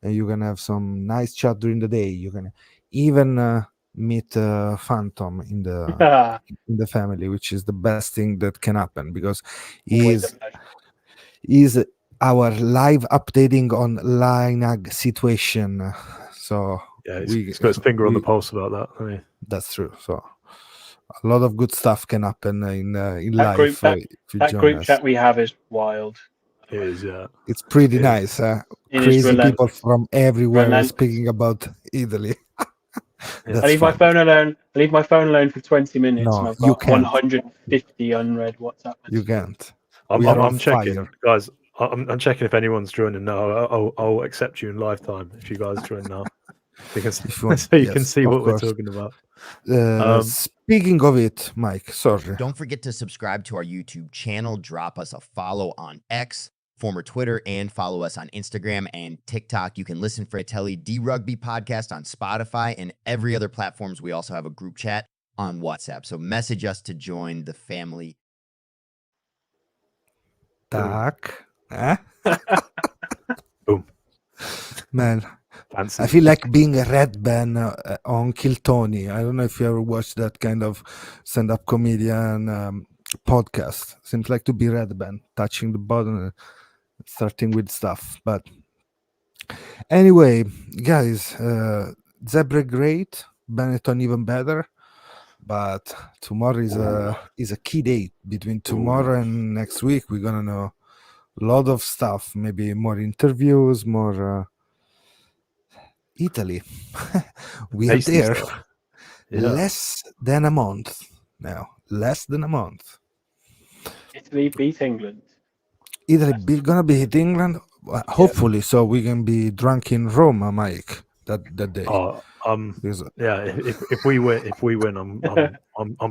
and you can have some nice chat during the day. You can even meet Phantom in the family, which is the best thing that can happen, because he's our live updating on Linag situation. So yeah, he's got his finger on the pulse about that. I mean, that's true. So a lot of good stuff can happen in life. That group chat we have is wild. It is, yeah. It's pretty nice. Crazy people from everywhere speaking about Italy. I leave my phone alone. I leave my phone alone for 20 minutes. No, and I've got 150 unread WhatsApp messages. You can't. I'm checking, guys. I'm checking if anyone's joining now. I'll accept you in lifetime if you guys join now, because so you can see what we're talking about. Speaking of it, Mike, sorry. Don't forget to subscribe to our YouTube channel. Drop us a follow on X, former Twitter, and follow us on Instagram and TikTok. You can listen for Fratelli Rugby podcast on Spotify and every other platforms. We also have a group chat on WhatsApp. So message us to join the family. Tak. Boom. Man, fancy. I feel like being a red band on Kill Tony. I don't know if you ever watched that kind of stand-up comedian podcast. Seems like to be red band, touching the button, starting with stuff. But anyway, guys, Zebra great, Benetton even better. But tomorrow is a key date. Between tomorrow and next week, we're gonna know a lot of stuff. Maybe more interviews, more Italy. We are there. Yeah. Less than a month now. Less than a month. Italy beat England. Italy gonna beat England. Hopefully, so we can be drunk in Rome, Mike. That day. Yeah. If we win, I'm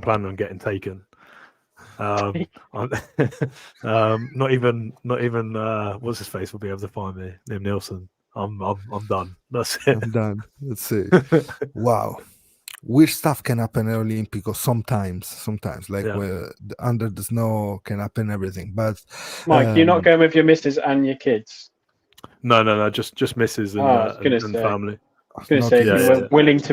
planning on getting taken. Not even what's his face will be able to find me. Liam Nielsen. I'm done. That's it. I'm done. Let's see. Wow. Weird stuff can happen in Olympico sometimes. Like under the snow can happen everything. But Mike, you're not going with your missus and your kids? No, just missus and family. I was going to say, you were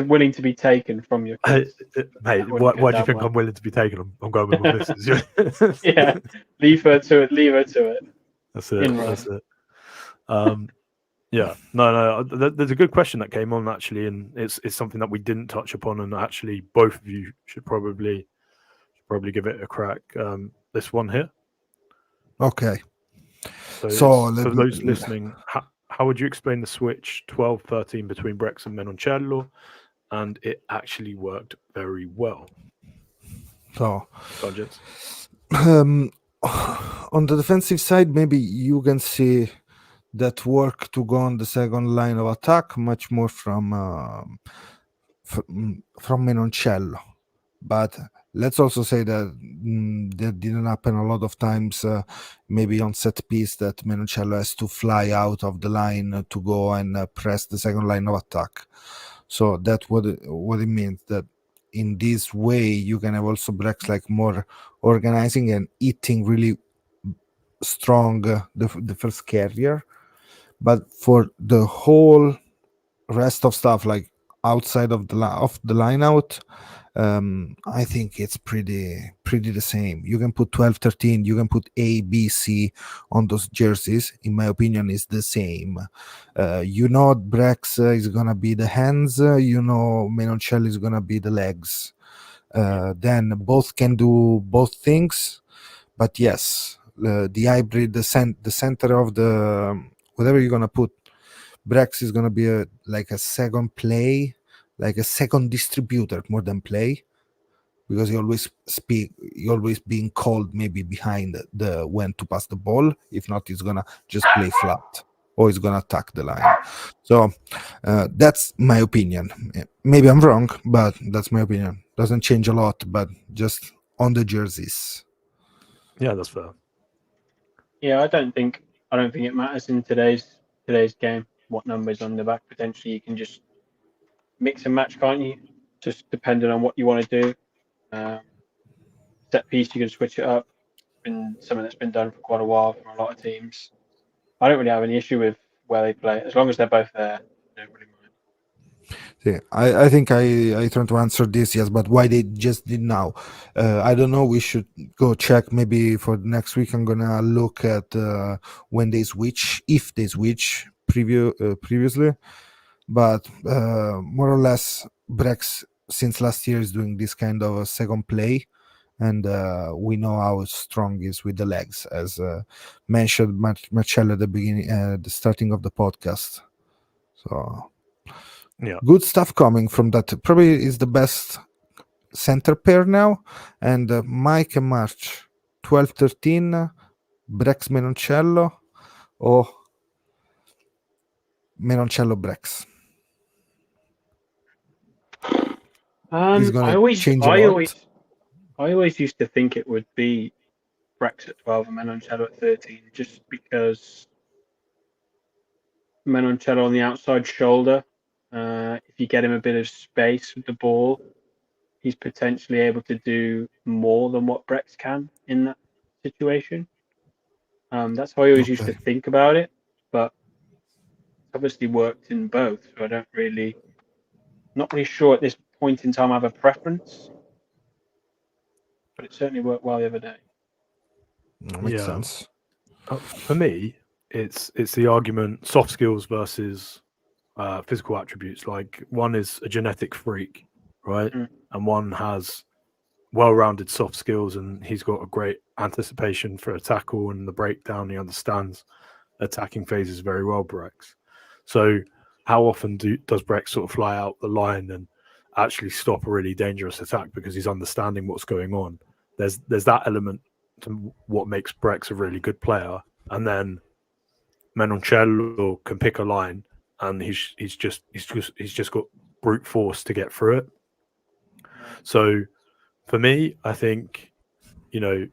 willing to be taken from your kids. Hey, why do you think I'm willing to be taken? I'm going with my missus. Yeah, leave her to it. That's it. Yeah, no. There's a good question that came on actually, and it's something that we didn't touch upon, and actually both of you should probably give it a crack. this one here. Okay. So, So for those listening, how would you explain the switch 12-13 between Brex and Menoncello? And it actually worked very well. So, Budgets. on the defensive side, maybe you can see that work to go on the second line of attack much more from Menoncello. But let's also say that that didn't happen a lot of times, maybe on set piece, that Menoncello has to fly out of the line to go and press the second line of attack. So that's what it means, that in this way you can have also Brex like more organizing and eating really strong the first carrier. But for the whole rest of stuff, like outside of the line out, I think it's pretty the same. You can put 12-13, you can put A, B, C on those jerseys. In my opinion, is the same. Brex is gonna be the hands. Menoncello is gonna be the legs. Then both can do both things. But yes, the hybrid, the center of the whatever you're gonna put, Brex is gonna be like a second play, like a second distributor more than play, because he always being called maybe behind the when to pass the ball. If not, he's gonna just play flat or he's gonna attack the line. So that's my opinion. Maybe I'm wrong, but that's my opinion. Doesn't change a lot, but just on the jerseys. Yeah, that's fair. Yeah, I don't think it matters in today's game what numbers on the back. Potentially, you can just mix and match, can't you? Just depending on what you want to do. Set piece, you can switch it up. Been something that's been done for quite a while from a lot of teams. I don't really have any issue with where they play, as long as they're both there. I don't really mind. Yeah, I think I trying to answer this, yes, but why they just did now? I don't know. We should go check maybe for next week. I'm gonna look at when they switch, if they switch previously, but more or less, Brex since last year is doing this kind of a second play, and we know how strong he is with the legs, as mentioned Marcello at the beginning, the starting of the podcast. So. Yeah, Good stuff coming from that. Probably is the best center pair now. And Mike and March, 12-13, Brex Menoncello, or Menoncello Brex. I always used to think it would be Brex at 12 and Menoncello at 13, just because Menoncello on the outside shoulder. If you get him a bit of space with the ball, he's potentially able to do more than what Brex can in that situation. That's how I always used to think about it, but it's obviously worked in both. So I not really sure at this point in time I have a preference, but it certainly worked well the other day. Makes sense. For me, it's the argument soft skills versus physical attributes. Like, one is a genetic freak, right? And one has well-rounded soft skills, and he's got a great anticipation for a tackle and the breakdown. He understands attacking phases very well, Brex. So how often does Brex sort of fly out the line and actually stop a really dangerous attack because he's understanding what's going on? There's that element to what makes Brex a really good player. And then Menoncello can pick a line, and he's just got brute force to get through it. So for me, I think, for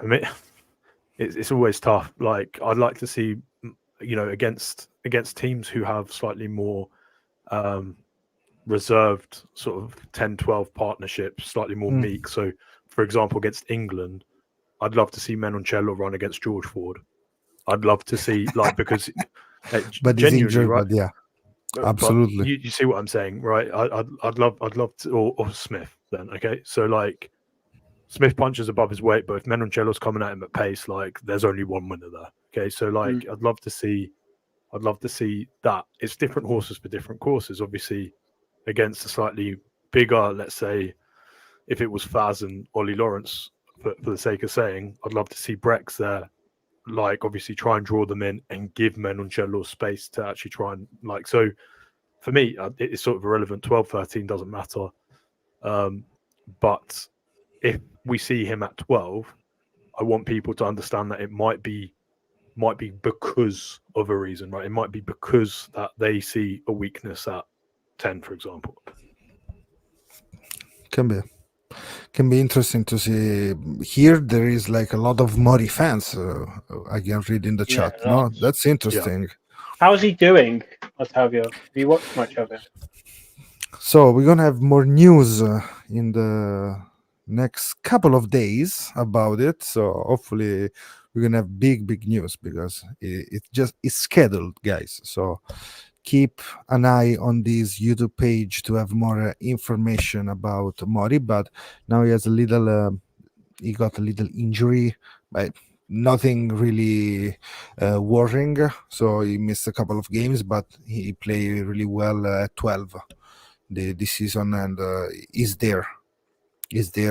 me, it's always tough. Like, I'd like to see, against teams who have slightly more reserved sort of 10-12 partnerships, slightly more meek. So, for example, against England, I'd love to see Menoncello run against George Ford. I'd love to see, because but he's injured, right? But yeah, absolutely. You see what I'm saying, right? I'd love to, or Smith then. Okay, so like, Smith punches above his weight, but if Menoncello's coming at him at pace, like, there's only one winner there. Okay, so like, I'd love to see that. It's different horses for different courses. Obviously, against a slightly bigger, let's say, if it was Faz and Ollie Lawrence for the sake of saying, I'd love to see Brex there. Like, obviously, try and draw them in and give Menoncello space to actually try and like. So, for me, it's sort of irrelevant. 12, 13 doesn't matter. But if we see him at 12, I want people to understand that it might be because of a reason, right? It might be because that they see a weakness at 10, for example. Can be interesting to see. Here there is like a lot of Mori fans. I can read in the chat. No, that's interesting. Yeah. How's he doing, Ottavio? Have you watched much of him? So we're gonna have more news in the next couple of days about it. So hopefully we're gonna have big news, because it just is scheduled, guys. So keep an eye on this YouTube page to have more information about Mori. But now he has a little, he got a little injury, but nothing really worrying. So he missed a couple of games, but he played really well at 12 this season, and is there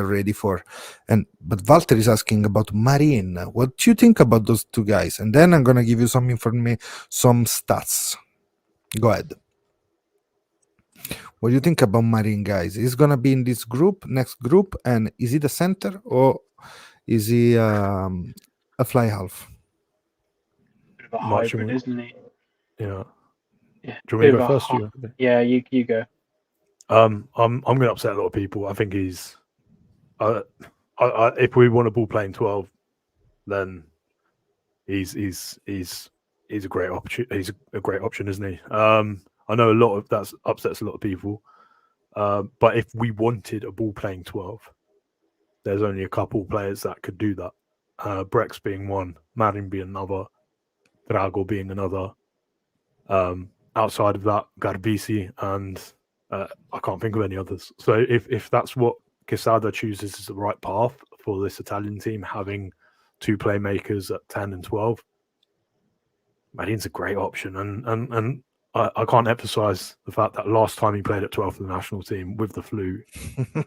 ready for. But Walter is asking about Marin. What do you think about those two guys? And then I'm gonna give you some information, some stats. Go ahead. What do you think about Marin, guys? He's gonna be in this group, next group, and is he the center or is he a fly half? Bit of a hybrid, isn't he? Yeah. Yeah. Do you want me to go first? Yeah, you go. I'm going to upset a lot of people. I think he's. If we want a ball playing 12, then he's a great option. He's a great option, isn't he? I know a lot of that upsets a lot of people. But if we wanted a ball playing 12, there's only a couple players that could do that. Brex being one, Marin being another, Drago being another. Outside of that, Garbisi, and I can't think of any others. So if that's what Quesada chooses as the right path for this Italian team, having two playmakers at 10 and 12, Marin's a great option. And I can't emphasize the fact that last time he played at 12 for the national team with the flu,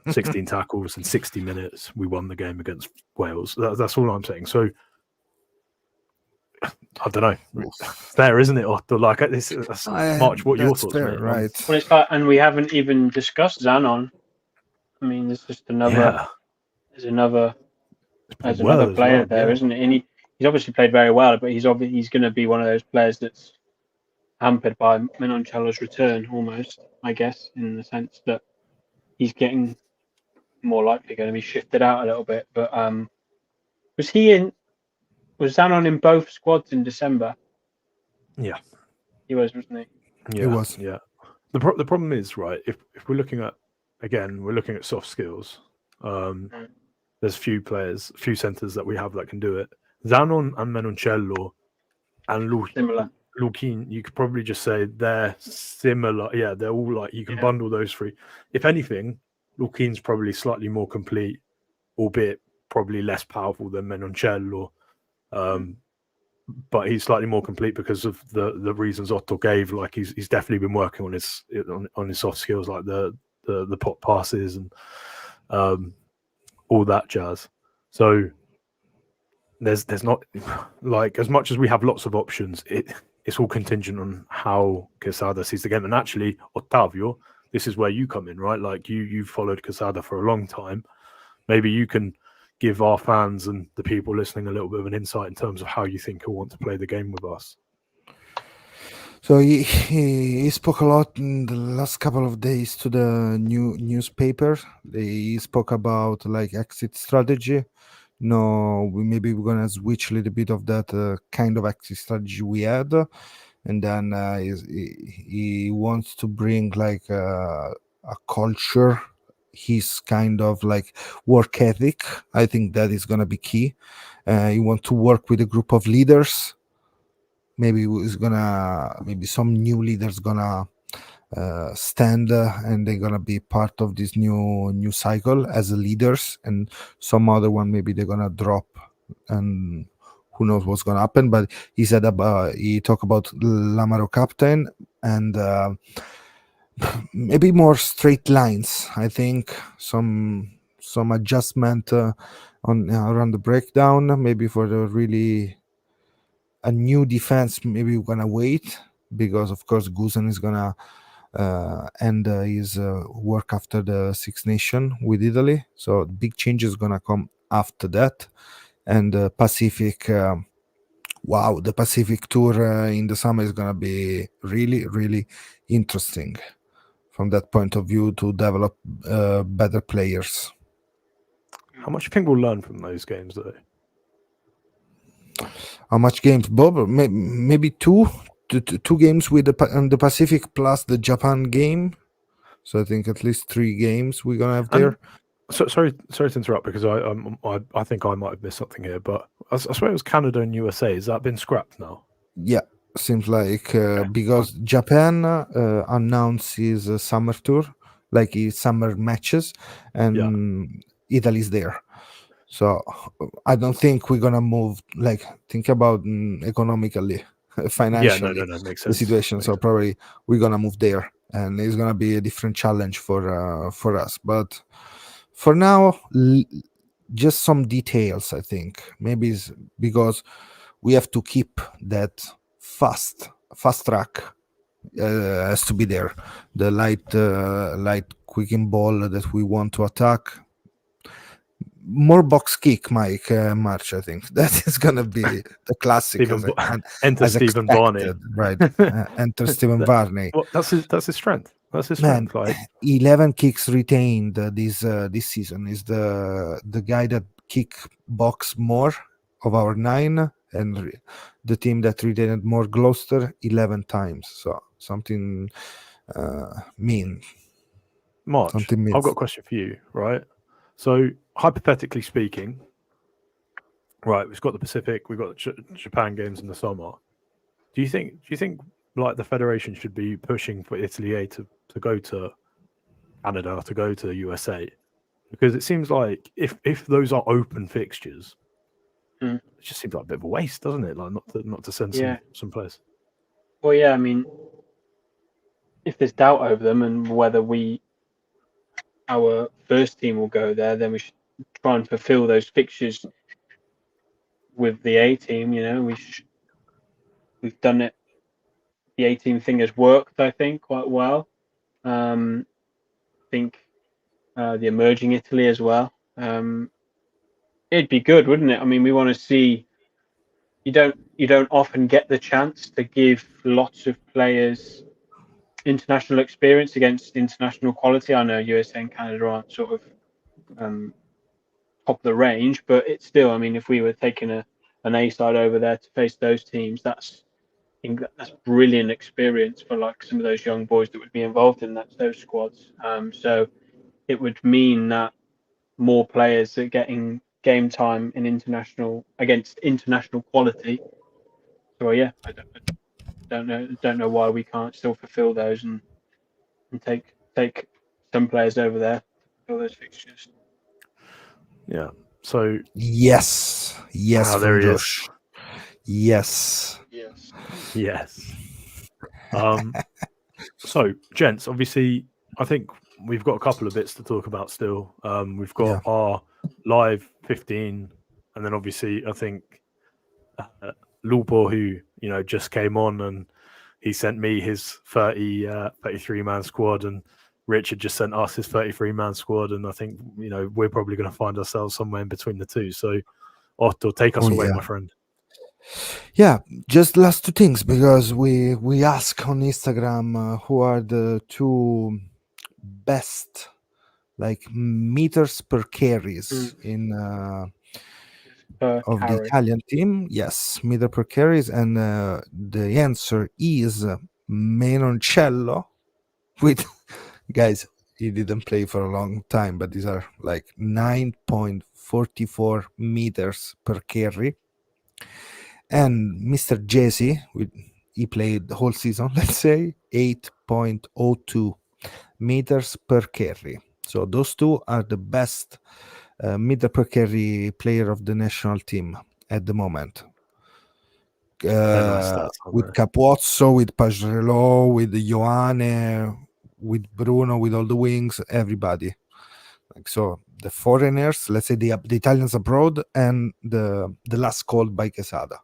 16 tackles and 60 minutes, we won the game against Wales. That's all I'm saying. So I don't know. Fair, isn't it, Otto? Like, that's March. What are your thoughts, fair, mate? right? Well, it's like, and we haven't even discussed Zanon. I mean, there's just another. There's another player there, isn't it? And he's obviously played very well, but he's going to be one of those players that's hampered by Menoncello's return, almost, I guess, in the sense that he's getting more likely going to be shifted out a little bit. But was Zanon in both squads in December? Yeah, he was, wasn't he? Yeah, it was. Yeah. The problem is, right, if we're looking at soft skills, there's few centers that we have that can do it. Zanon and Menoncello and Lukin, you could probably just say they're similar. Yeah, they're all like, you can bundle those three. If anything, Lukin's probably slightly more complete, albeit probably less powerful than Menoncello. But he's slightly more complete because of the reasons Otto gave. Like, he's definitely been working on his soft skills, like the pot passes and all that jazz. So there's not, like, as much as we have lots of options, it's all contingent on how Quesada sees the game. And actually, Ottavio, this is where you come in, right? Like, you've followed Quesada for a long time. Maybe you can give our fans and the people listening a little bit of an insight in terms of how you think he'll want to play the game with us. So he spoke a lot in the last couple of days to the newspaper. He spoke about like exit strategy. No, we're gonna switch a little bit of that kind of exit strategy we had, and then he wants to bring like a culture, his kind of like work ethic. I think that is gonna be key. He wants to work with a group of leaders. Maybe some new leaders gonna stand and they're gonna be part of this new cycle as leaders, and some other one maybe they're gonna drop, and who knows what's gonna happen. But he said he talked about Lamaro captain and maybe more straight lines. I think some some adjustment on around the breakdown. Maybe for the really a new defense, maybe we're gonna wait, because of course Gusen is gonna end his work after the Six Nation with Italy. So big changes gonna come after that. And Pacific, wow, the Pacific tour in the summer is gonna be really, really interesting from that point of view, to develop better players. How much do you think we'll learn from those games, though? How much games, Bob? Maybe two games with the Pacific plus the Japan game. So I think at least 3 games we're gonna have there. So, sorry to interrupt, because I think I might have missed something here, but I swear it was Canada and USA. Has that been scrapped now? Yeah, seems like because Japan announces a summer tour, like summer matches, and Italy's there. So I don't think we're gonna move. Like, think about economically, financially, Yeah, no, makes the sense. situation. So probably we're gonna move there, and it's gonna be a different challenge for us. But for now, just some details. I think maybe it's because we have to keep that fast track. Has to be there. The light quicken ball that we want to attack. More box kick, Mike, March. I think that is gonna be the classic. Enter Stephen Barney, right? Enter Stephen Barney. Well, that's his strength. That's his Man, strength. Like 11 kicks retained this season. Is the guy that kick box more of our 9, and the team that retained more, Gloucester, 11 times. So something mean. March, something means. I've got a question for you, right? So hypothetically speaking, right, we've got the Pacific, we've got the Japan games in the summer. Do you think like the federation should be pushing for Italy A to go to Canada, to go to USA? Because it seems like if those are open fixtures, it just seems like a bit of a waste, doesn't it? Like not to send some players. Well, yeah, I mean, if there's doubt over them and whether our first team will go there, then we should try and fulfill those fixtures with the A team. You know, we've done it. The A team thing has worked, I think, quite well. I think the emerging Italy as well. It'd be good, wouldn't it? I mean, we want to see. You don't often get the chance to give lots of players international experience against international quality. I know USA and Canada aren't sort of top of the range, but it's still. I mean, if we were taking an A side over there to face those teams, that's brilliant experience for like some of those young boys that would be involved in those squads. So it would mean that more players are getting game time in against international quality. So yeah, I don't know why we can't still fulfill those and take some players over there to fulfill those fixtures. Yeah. So yes, there he is. Yes. So, gents, obviously, I think we've got a couple of bits to talk about still. We've got our live 15, and then obviously, I think Lupo, who just came on, and he sent me his 33-man squad, and Richard just sent us his 33-man squad, and I think we're probably going to find ourselves somewhere in between the two. So, Otto, take us away, my friend. Yeah, just last 2 things, because we ask on Instagram who are the 2 best like meters per carries in of the Italian team. Yes, meter per carries, and the answer is Menoncello. With guys, he didn't play for a long time, but these are like 9.44 meters per carry. And Mr. Jesse, he played the whole season, let's say 8.02 meters per carry. So those 2 are the best meter per carry player of the national team at the moment. With Capozzo, with Pagerello, with Ioane, with Bruno, with all the wings, everybody. Like, so the foreigners, let's say the Italians abroad, and the last called by Quesada.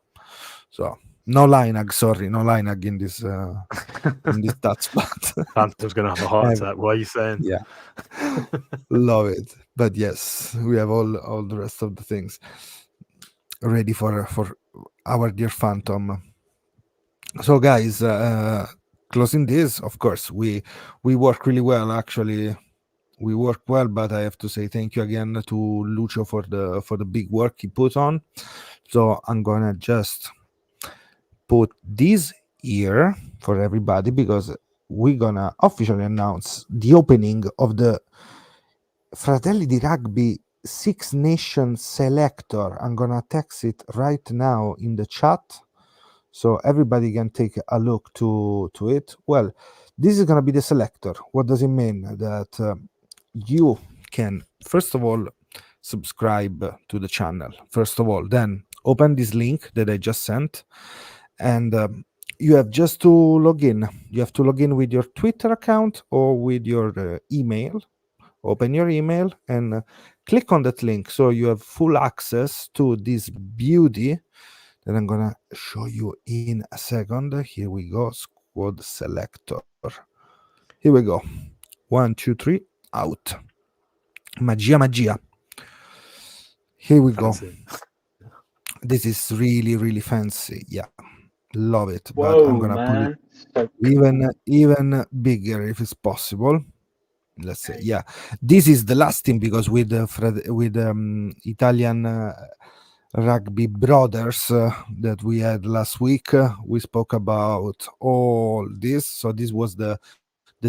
So no Linag, sorry, no Linag in this that spot. Phantom's gonna have a heart attack. What are you saying? Yeah, love it. But yes, we have all the rest of the things ready for our dear Phantom. So guys, closing this, of course, we work really well. Actually, we work well, but I have to say thank you again to Lucio for the big work he put on. So I'm gonna just put this here for everybody, because we're gonna officially announce the opening of the Fratelli di Rugby Six Nations Selector. I'm gonna text it right now in the chat, so everybody can take a look to it. Well, this is gonna be the selector. What does it mean? That you can, first of all, subscribe to the channel. First of all, then open this link that I just sent, and you have just to log in. You have to log in with your Twitter account or with your email. Open your email and click on that link, so you have full access to this beauty that I'm gonna show you in a second. Here we go, squad selector. Here we go. 1, 2, 3, out. Magia. Here we Fancy. go. This is really fancy. Yeah, love it. Whoa, but I'm gonna man. put it even bigger if it's possible. Let's say, yeah, this is the last team, because with Italian rugby brothers that we had last week, we spoke about all this. So this was the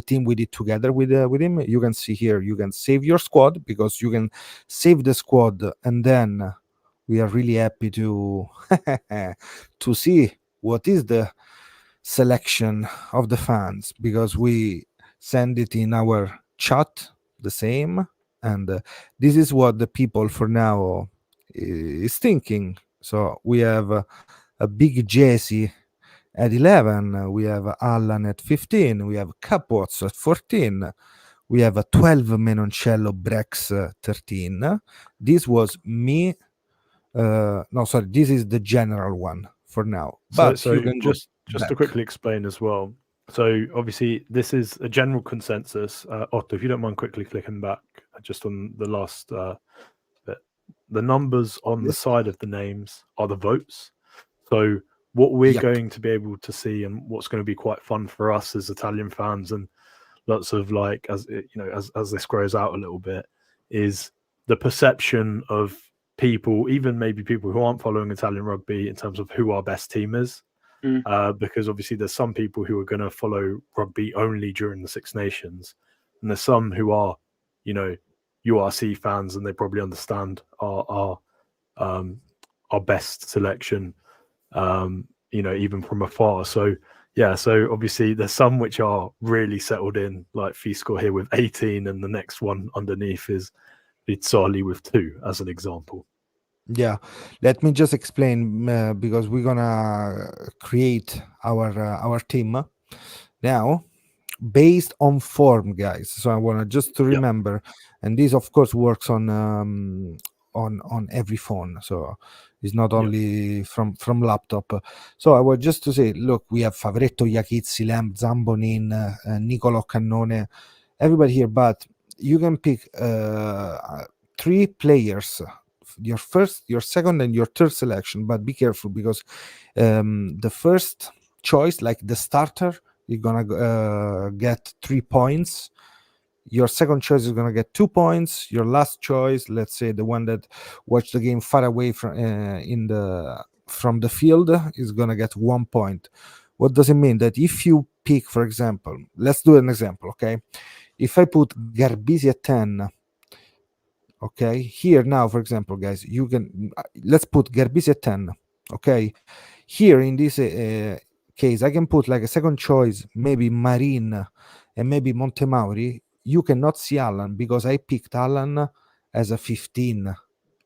team we did together with him. You can see here, you can save your squad, because you can save the squad, and then we are really happy to to see what is the selection of the fans, because we send it in our chat the same, and this is what the people for now is thinking. So we have a big Jesse at 11, we have Alan at 15, we have Capozzo at 14, we have a 12 Menoncello Brex 13. This was me. No, sorry, this is the general one for now. But So you can just back. to quickly explain as well. So obviously this is a general consensus. Otto, if you don't mind quickly clicking back just on the last bit. The numbers on the side of the names are the votes. So what we're going to be able to see, and what's going to be quite fun for us as Italian fans, and lots of, like, as you know, as this grows out a little bit, is the perception of people, even maybe people who aren't following Italian rugby, in terms of who our best team is. Because obviously there's some people who are going to follow rugby only during the Six Nations, and there's some who are, you know, URC fans, and they probably understand our best selection, you know, even from afar. So yeah, so obviously there's some which are really settled in, like Fisco here with 18, and the next one underneath is Rizzoli with 2, as an example. Yeah, let me just explain, because we're gonna create our team now based on form, guys. So I want to just to remember, and this of course works on every phone, so it's not only from laptop. So I was just to say, look, we have Favretto, Iachizzi, Lamb, Zambonin, Nicolo Cannone, everybody here, but you can pick 3 players, your first, your second, and your third selection. But be careful, because the first choice, like the starter, you're gonna get 3 points. Your second choice is gonna get 2 points. Your last choice, let's say the one that watched the game far away from the field, is gonna get 1 point. What does it mean? That if you pick, for example, let's do an example, okay? If I put Garbisi at 10, okay, here now, for example, guys, you can let's put Garbisi at 10, okay? Here in this case, I can put like a second choice, maybe Marine and maybe Montemauri. You cannot see Alan, because I picked Alan as a 15,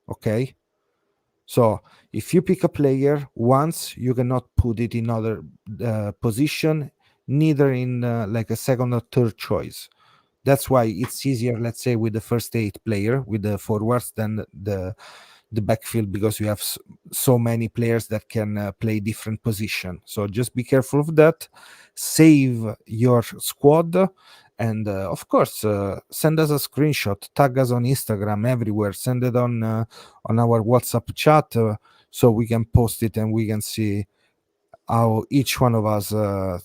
okay? So if you pick a player once, you cannot put it in other position, neither in like a second or third choice. That's why it's easier, let's say, with the first 8 player with the forwards than the backfield, because you have so many players that can play different position. So just be careful of that. Save your squad, and of course, send us a screenshot, tag us on Instagram, everywhere. Send it on our WhatsApp chat, so we can post it and we can see how each one of us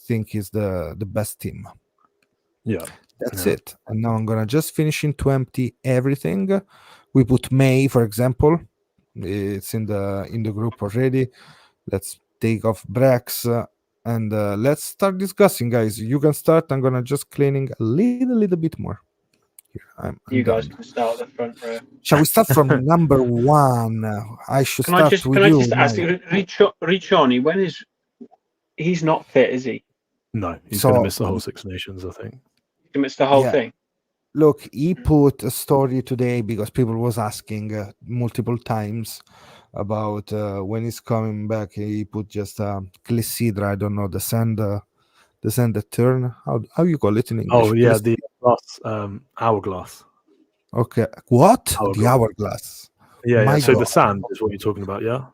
think is the best team. Yeah. That's it. And now I'm gonna just finish to empty everything. We put May, for example. It's in the group already. Let's take off Brex, and let's start discussing, guys. You can start. I'm gonna just cleaning a little bit more. Here, I'm You guys done. can start at the front row. Shall we start from number 1? I should Can I start with just you. ask you, Riccioni, he's not fit, is he? No, he's going to miss the whole Six Nations, I think. He missed the whole thing. Look, he put a story today because people was asking multiple times about when he's coming back. He put just clessidra, I don't know, the sand that turn. How you call it in English? Oh yeah, the glass, hourglass. Okay, what? Hourglass. The hourglass. Yeah. So the sand is what you're talking about, yeah?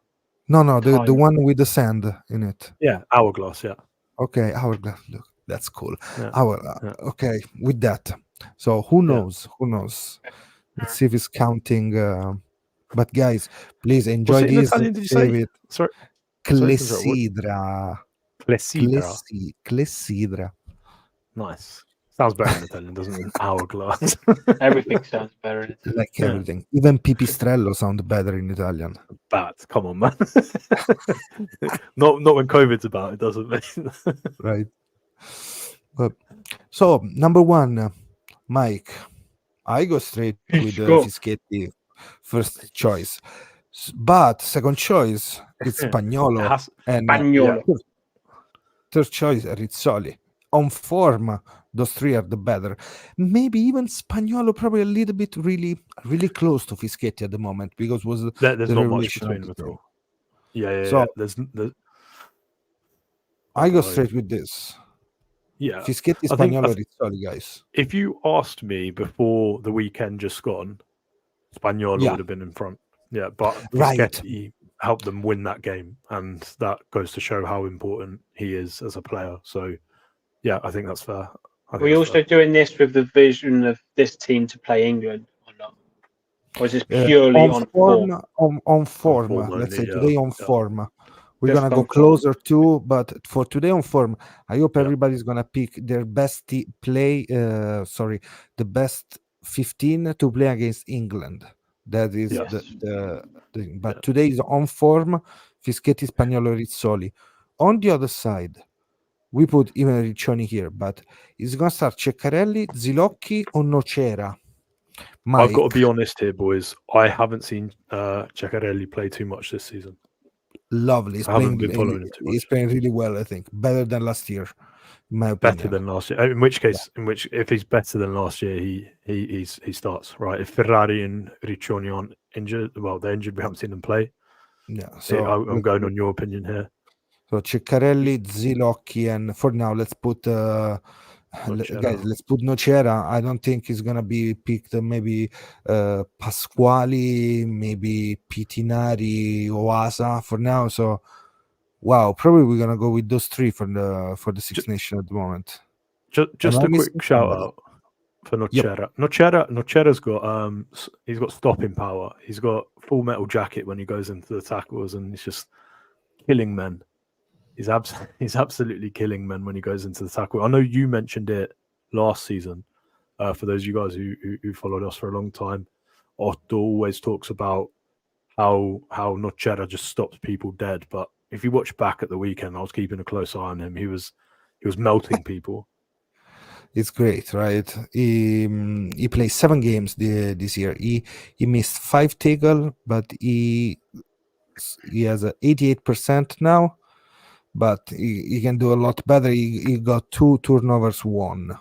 No, the one with the sand in it. Yeah, hourglass. Yeah. Okay, hourglass. Look, that's cool. Yeah. Okay, with that. So who knows? Who knows? Let's see if it's counting. But guys, please enjoy this. Italian, did you say? Sorry. Clessidra. Clessidra. Nice. Sounds better in Italian, doesn't it? Hourglass. Everything sounds better in Italian. Like everything. Even pipistrello sounds better in Italian. Bad. Come on, man. not when COVID's about, it doesn't. Right. But, so, number 1, Mike. I go straight with Fischetti first choice. But second choice, it's Spagnolo. And third choice, Rizzoli. On form, those 3 are the better. Maybe even Spagnolo probably a little bit really close to Fischetti at the moment, because there's not much between them at all. Yeah. So there's I go straight with this. Yeah. Fischetti, Spagnolo, Rizzoli, guys. If you asked me before the weekend just gone, Spagnolo would have been in front. Yeah, but Fischetti helped them win that game, and that goes to show how important he is as a player. So yeah, I think that's fair. Are we also doing this with the vision of this team to play England or not? Or is this purely on form? On form. Let's say today on form. We're going to go closer to, but for today on form, I hope everybody's going to pick their best the best 15 to play against England. That is the thing. But today is on form, Fischetti, Spagnolo, Rizzoli. On the other side, we put even Riccioni here, but he's going to start Ceccarelli, Zilocchi, or Nocera. Mike. I've got to be honest here, boys. I haven't seen Ceccarelli play too much this season. Lovely. He's playing really well, I think. Better than last year, in my opinion. Better than last year. In which case, if he's better than last year, he starts, right? If Ferrari and Riccioni aren't injured, well, they're injured. We haven't seen them play. Yeah. So I'm going on your opinion here. So Ceccarelli, Zilocchi, and for now, let's put guys. Let's put Nocera. I don't think he's gonna be picked. Maybe Pasquali, maybe Pitinari, Oasa for now. So, wow, probably we're gonna go with those 3 for the Six Nations at the moment. Just a quick shout out for Nocera. Yep. Nocera's got he's got stopping power. He's got full metal jacket when he goes into the tackles, and he's just killing men. He's absolutely killing men when he goes into the tackle. I know you mentioned it last season. For those of you guys who followed us for a long time, Otto always talks about how Nocera just stops people dead. But if you watch back at the weekend, I was keeping a close eye on him. He was melting people. It's great, right? He plays 7 games this year. He missed 5 tackles, but he has a 88% now. But he can do a lot better. He got 2 turnovers won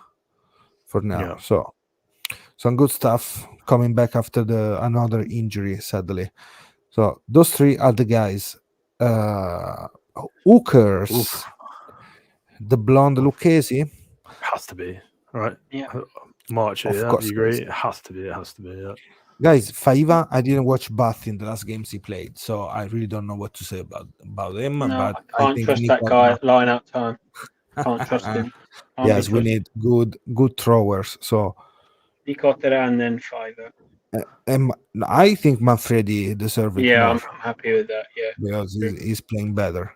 for now. Yeah. So some good stuff coming back after another injury, sadly. So those 3 are the guys. Hookers. The blonde Lucchesi. Has to be. right? Yeah. March. Of Yeah, course, you agree? guys. It has to be. It has to be. Yeah. Guys, Faiva, I didn't watch Bath in the last games he played, so I really don't know what to say about him. No, But I I can't think trust that guy at line out time. Can't trust him. Can't yes, be we trusted. need good throwers. So Nicotera and then Fiverr. I think Manfredi deserves it Yeah, more I'm happy with that. Yeah. because he's playing better.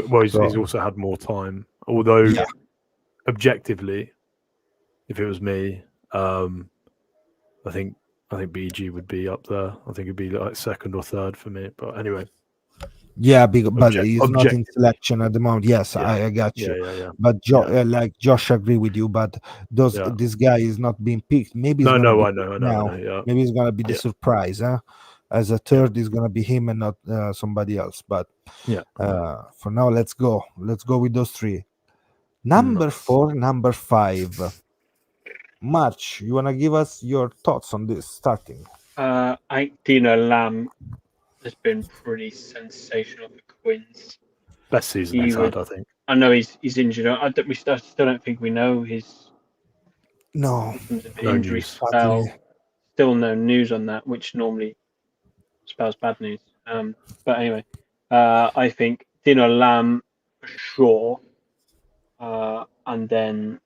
Well, he's So- also had more time. Although, Yeah. objectively, if it was me, I think BG would be up there. I think it'd be like second or third for me. But anyway, Yeah, but he's not in objectively. selection at the moment. Yes, Yeah. I got you. Yeah. But like Josh, agree with you. But this guy is not being picked. Maybe he's gonna be I know. Yeah. Maybe it's gonna be the Yeah. surprise. As a third, is gonna be him and not somebody else. But Yeah. for now, let's go. Let's go with those three. Number Nice. 4, number 5. March, you wanna give us your thoughts on this starting? I think Dino Lamb has been pretty sensational for Quins. Best season he's had, I think. I know he's injured. We still don't think we know his No, injury news. spell. Still no news on that, which normally spells bad news. But anyway, I think Dino Lamb for sure, and then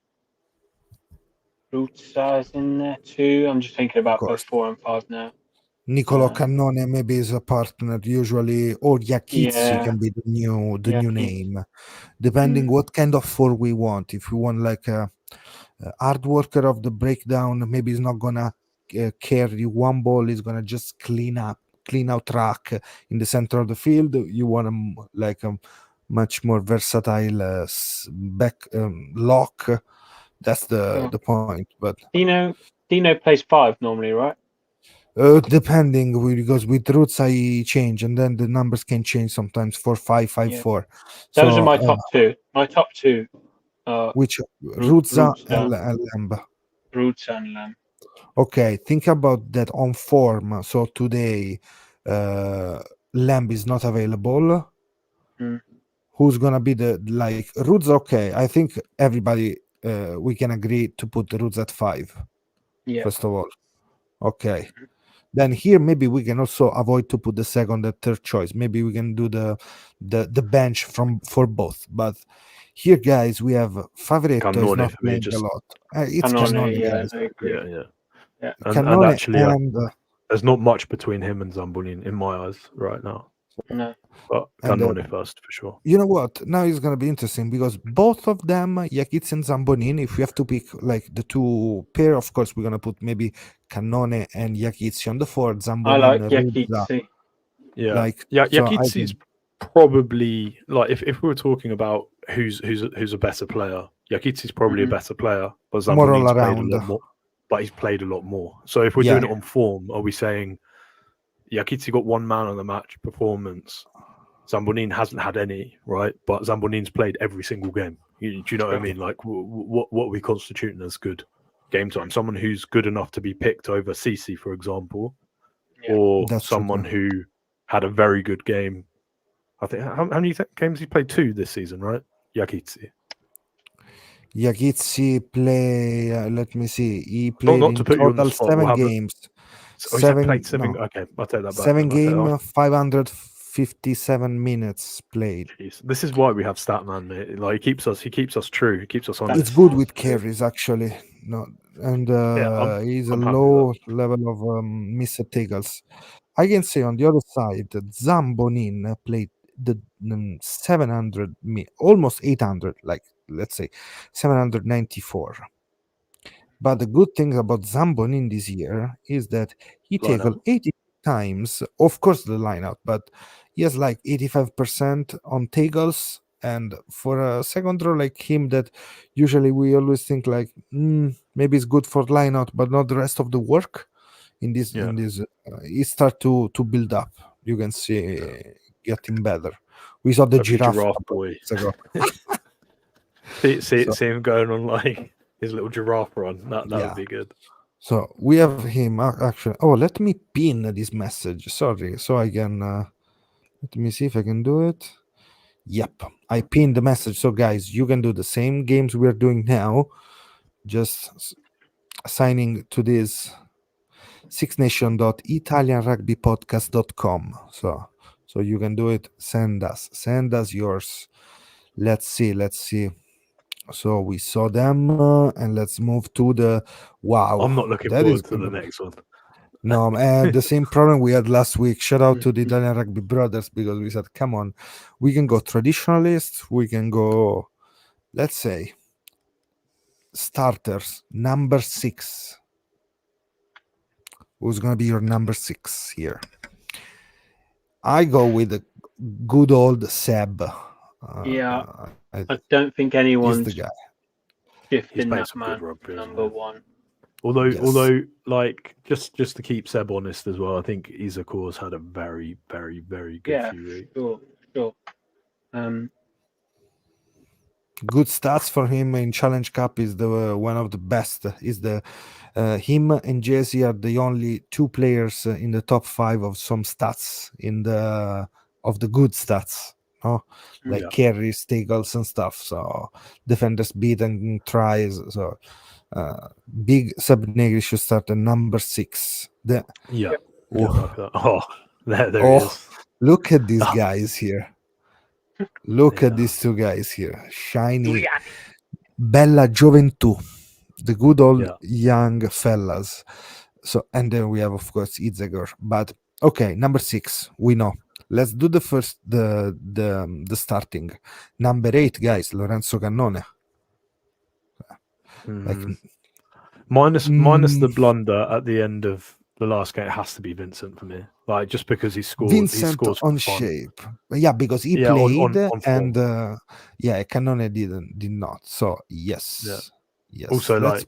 Rutsa is in there too. I'm just thinking about both 4 and 5 now. Nicolo Cannone maybe is a partner usually, or Yakitsi can be the new name, depending what kind of 4 we want. If we want like a hard worker of the breakdown, maybe he's not gonna carry one ball, he's gonna just clean out track in the center of the field. You want him like a much more versatile back lock. That's the point. But Dino plays 5 normally, right? Depending, because with roots I change, and then the numbers can change sometimes. 4-5, 5-4. Those are my top 2. My top 2 are which Rutsa and Lamb. Rutsa and Lamb. Okay, think about that on form. So today, Lamb is not available. Who's gonna be the Roots? Okay, I think everybody we can agree to put the Roots at 5. Yeah. First of all, okay. Then here maybe we can also avoid to put the second and third choice. Maybe we can do the bench for both. But here, guys, we have Favoretto is not playing a lot. It's Cannone, yeah, guys. I agree. Yeah. Cannone and actually, and there's not much between him and Zambolin in my eyes right now. No. But Cannone first for sure. You know what? Now it's gonna be interesting because both of them, Yakitsi and Zambonin, if we have to pick like the 2 pair, of course we're gonna put maybe Cannone and Yakitsi on the 4. Zambonin. I like Yakitsi. Yeah, Yakitsi is probably like if we were talking about who's a better player, Yakitsi's probably a better player, but Zambonin's played a lot more. But he's played a lot more. So if we're doing it on form, are we saying Yakitsi got 1 man on the match performance? Zambonin hasn't had any, right? But Zambonin's played every single game. Do you know what I mean? Like, what are we constituting as good game time? Someone who's good enough to be picked over Sisi, for example, or someone who had a very good game. I think how many games he played? 2 this season, right? Yakitsi play. Let me see. He played not to put you on the spot, 7 games. Played 7. No. Okay, I'll take that back. 7 games, 557 minutes played. Jeez. This is why we have Statman, mate. Like he keeps us true. He keeps us honest. It's good with carries actually. No, and he's a low level of missed tackles. I can say on the other side that Zambonin played the 700, almost 800, like let's say 794. But the good thing about Zambonin this year is that he tackled 80 times, of course the lineout, but he has like 85% on tackles. And for a second row like him, that usually we always think like maybe it's good for lineout, but not the rest of the work. In this, he start to build up. You can see getting better. We saw the giraffe boy. see him going on like his little giraffe run. That would be good. So we have him actually. Oh, let me pin this message. Sorry, so I can. Let me see if I can do it. Yep, I pinned the message. So guys, you can do the same games we're doing now. just signing to this sixnation.italianrugbypodcast.com. So you can do it. Send us yours. Let's see. So we saw them, and let's move to the wow. I'm not looking that is forward to the gonna be- next one. No, the same problem we had last week. Shout out to the Italian Rugby Brothers, because we said, come on, we can go traditionalist, we can go, let's say, starters. Number 6. Who's going to be your number 6 here? I go with the good old Seb. Yeah, I don't think anyone's the guy. shifting playing that some good man rugby, number isn't he? 1. Although, like, just to keep Seb honest as well, I think Isakor's had a very, very, very good few weeks. Sure. Good stats for him in Challenge Cup is the one of the best. Is the him and Jesse are the only 2 players in the top 5 of some stats of the good stats. No, like carries, tackles, and stuff. So defenders beaten, tries. So big Seb Negri should start at number 6. There he is. Look at these guys here. Look at these 2 guys here. Shiny, Bella Gioventù, the good old young fellas. So, and then we have, of course, Itzegor. But okay, number 6, we know. Let's do the first, the starting. Number 8, guys, Lorenzo Cannone. Minus the blunder at the end of the last game, it has to be Vincent for me. Like, just because he scored. Vincent he scores on shape. Yeah, because he played on and Cannone did not. So yes. Also,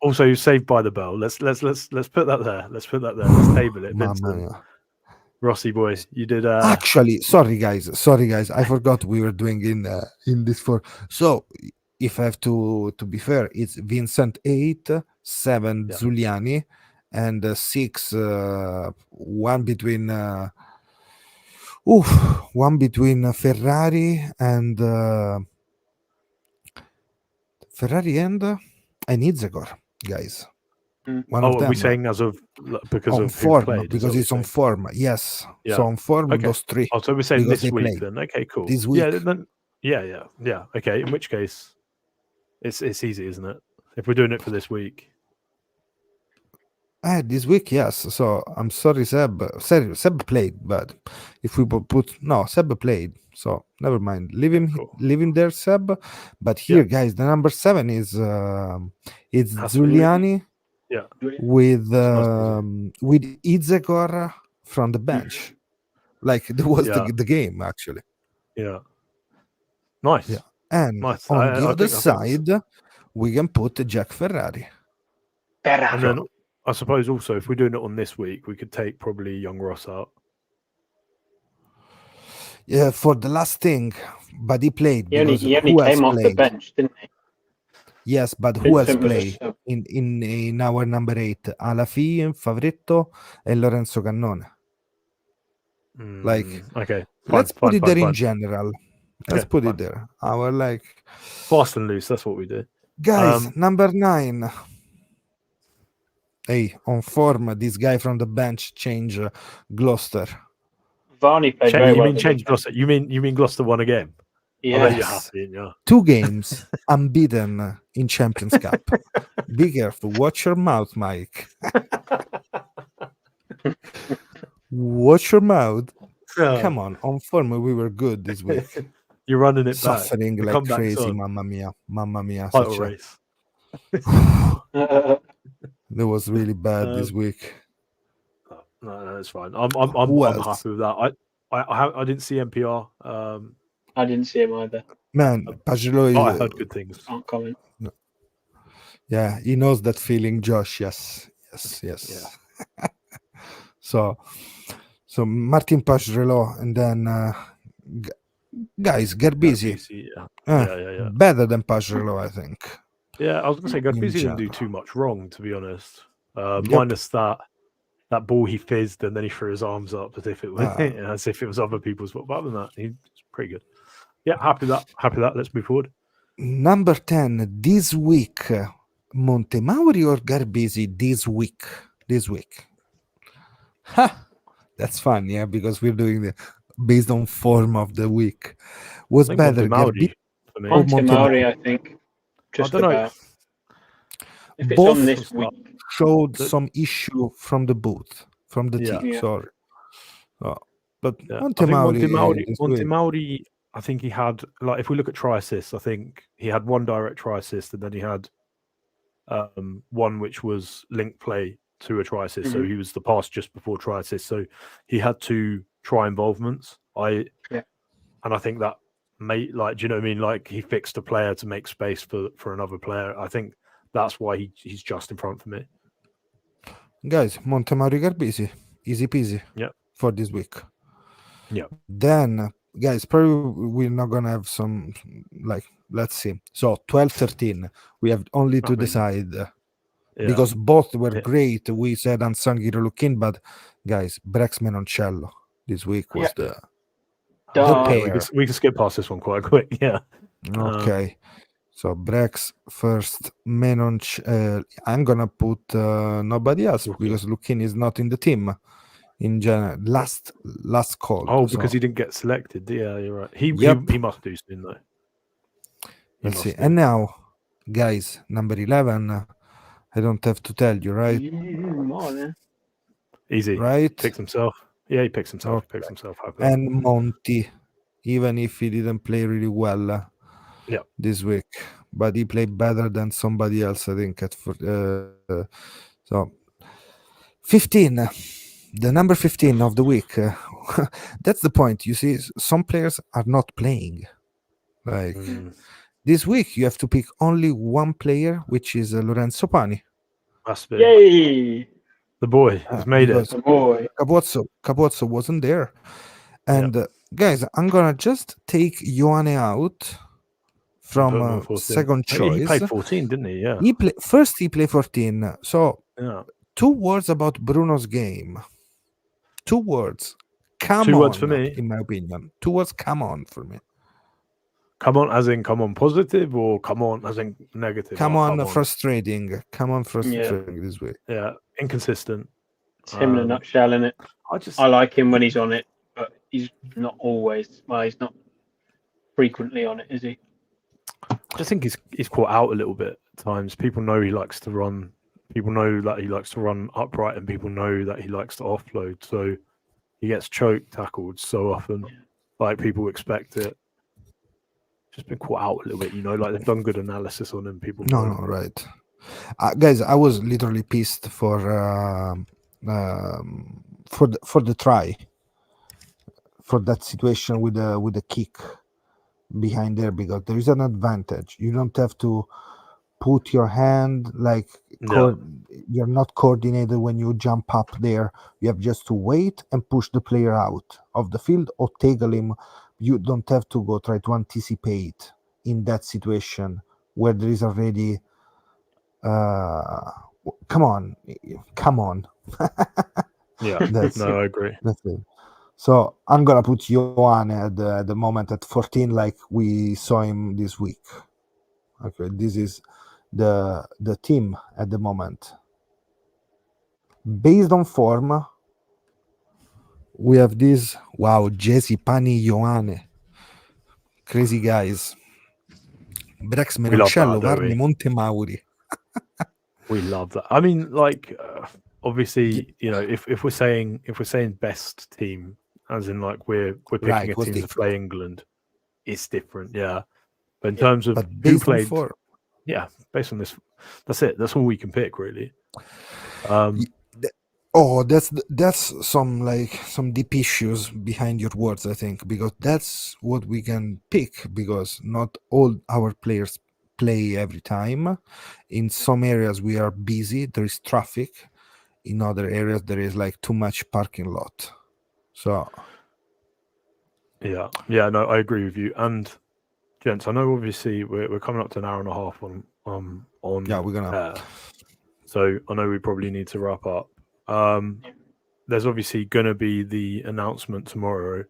also Saved by the Bell. Let's put that there. Let's table it. Vincent. Rossi boy, you did actually, sorry guys, I forgot we were doing in this 4. So if I have to be fair, it's Vincent 8, 7 Zuliani, and 6 one between Ferrari and Itzegor, guys. One of them. Are we saying as of because on of form? played, because it's on form. Yes. Yeah. So on form, those 3. Oh, so we're saying this week then. Okay, cool. This week. Yeah. Okay. In which case, it's easy, isn't it? If we're doing it for this week. This week, yes. So I'm sorry, Seb. Seb played, but if we put Seb played. So never mind. Leave him there, Seb. But here, guys, the number 7 is it's Zuliani. Yeah, with Itzegor from the bench, like that was the game actually. Yeah, nice. Yeah, and on the other side, we can put Jack Ferrari. And then I suppose also if we're doing it on this week, we could take probably young Ross out. Yeah, for the last thing, but he played. He only came off the bench, didn't he? Yes, but who else played in our number 8? Alafi, Favretto, and Lorenzo Cannone. Okay, let's put it there in general. Let's put it there. Our fast and loose. That's what we do, guys. Number 9. Hey, on form, this guy from the bench change Gloucester. Varney played very well. You mean change Gloucester? You mean Gloucester won a game? Yes. 2 games unbeaten in Champions Cup. Be careful. Watch your mouth, Mike. Watch your mouth. Come on form, we were good this week. You're running it suffering back. like crazy. Mamma mia. Title race. That was really bad this week. No, that's fine. I'm happy with that. I didn't see NPR. I didn't see him either. Man, Pajero I heard good things. Can't comment. No. Yeah, he knows that feeling, Josh. Yes. Yeah. So Martin Pajero, and then guys, Garbisi. Yeah. Better than Pajero, I think. Yeah, I was gonna say Garbisi didn't do too much wrong, to be honest. Minus that ball he fizzed and then he threw his arms up as if it was other people's. But other than that, he's pretty good. Yeah, happy with that. Let's move forward. Number 10 this week. Montemauri or Garbisi this week? Ha! That's fun, yeah, because we're doing the based on form of the week. Was I think better Mauri Garbisi for me. or Montemauri, Montemauri? I think, just don't know. about. If it's on Both this week, showed The- some issue from the booth, from the Yeah. team. Yeah. Sorry. But Yeah. I think Montemauri is good. Montemauri, I think he had, like, if we look at try assists, I think he had one direct try assist, and then he had one which was link play to a try assist. So he was the pass just before try assist. So he had 2 try involvements. And I think that do you know what I mean? Like, he fixed a player to make space for another player. I think that's why he's just in front for me. Guys, Montemauri Garbisi, easy peasy. Yeah. For this week. Yeah. Then, guys, probably we're not gonna have some, like, let's see. So 12-13, we have only to decide because both were great. We said Ansanghi Lukin, but guys, Brex Menoncello this week was the pair. We can skip past this one quite quick. Yeah. Okay. So Brex first, I'm gonna put nobody else because Lukin is not in the team. In general, last call. Oh, because he didn't get selected. Yeah, you're right. He must do soon though. Let's see. And now, guys, number 11. I don't have to tell you, right? Easy. Right? Picks himself. Yeah, he picks himself. Okay. Picks himself. And Monty, even if he didn't play really well this week, but he played better than somebody else, I think. So 15. The number 15 of the week. That's the point. You see, some players are not playing. Like this week, you have to pick only one player, which is Lorenzo Pani. Yay! The boy has made it. The boy. Capozzo wasn't there. And guys, I'm gonna just take Ioane out from second choice. He played 14, didn't he? Yeah. He played 14. So 2 words about Bruno's game. 2 words. Come on for me, in my opinion. 2 words. Come on for me. Come on, as in come on positive, or come on as in negative. Come on, frustrating. Come on, frustrating this way. Yeah, inconsistent. It's him in a nutshell, isn't it? I like him when he's on it, but he's not always. Well, he's not frequently on it, is he? I just think he's caught out a little bit at times. People know he likes to run. People know that he likes to run upright, and people know that he likes to offload. So he gets choked tackled so often. Like, people expect it. Just been caught out a little bit, like they've done good analysis on him. People No, right. Guys, I was literally pissed for the try, for that situation with the kick behind there, because there is an advantage. You don't have to put your hand like you're not coordinated when you jump up there. You have just to wait and push the player out of the field or tackle him. You don't have to go try to anticipate in that situation where there is already come on. I agree. That's it. So I'm gonna put Ioane at the moment at 14, like we saw him this week. Okay, this is the team at the moment. Based on form, we have this. Wow, Jesse, Pani, Ioane. Crazy guys. Brex Menoncello, Varni, Montemauri. We love that. I mean, like, obviously, if we're saying best team, as in like we're picking a team to play England, it's different, yeah. But in terms of who played, based on this, that's it. That's all we can pick, really. That's some deep issues behind your words, I think, because that's what we can pick, because not all our players play every time. In some areas we are busy, there is traffic. In other areas there is like too much parking lot. So no, I agree with you. And gents, I know obviously we're coming up to an hour and a half on we're gonna so I know we probably need to wrap up. There's obviously going to be the announcement tomorrow.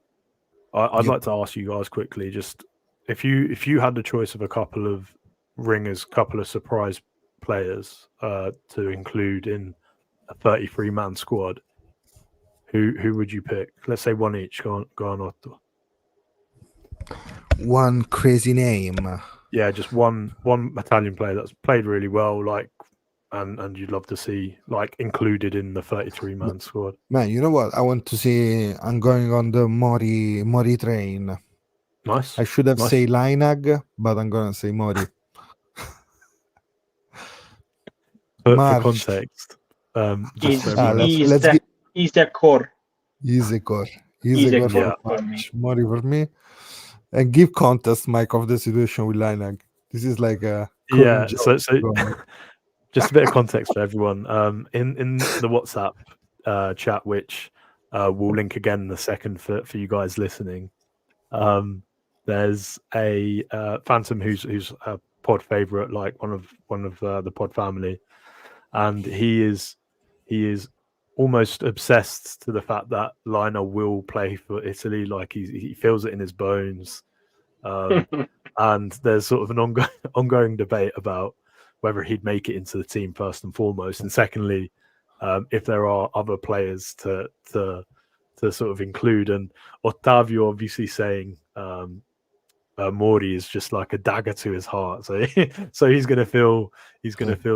I'd like to ask you guys quickly, just if you had the choice of a couple of ringers, couple of surprise players to include in a 33-man squad, who would you pick? Let's say one each. Go on, Otto. One crazy name. Yeah, just one Italian player that's played really well, like, and you'd love to see like included in the 33-man squad. Man, you know what? I want to see. I'm going on the Mori train. Nice. I should have said Linag, but I'm gonna say Mori. For context, he's let's the core. He's a core. Yeah. Mori for me. And give context, Mike, of the situation with Linag. This is like a So just a bit of context for everyone. In the WhatsApp chat, which we'll link again in a second for you guys listening. There's a Phantom who's a pod favorite, like one of the pod family, and he is almost obsessed to the fact that Liner will play for Italy. Like he feels it in his bones. And there's sort of an ongoing debate about whether he'd make it into the team first and foremost, and secondly, if there are other players to sort of include. And Ottavio obviously saying Mori is just like a dagger to his heart, so he's gonna feel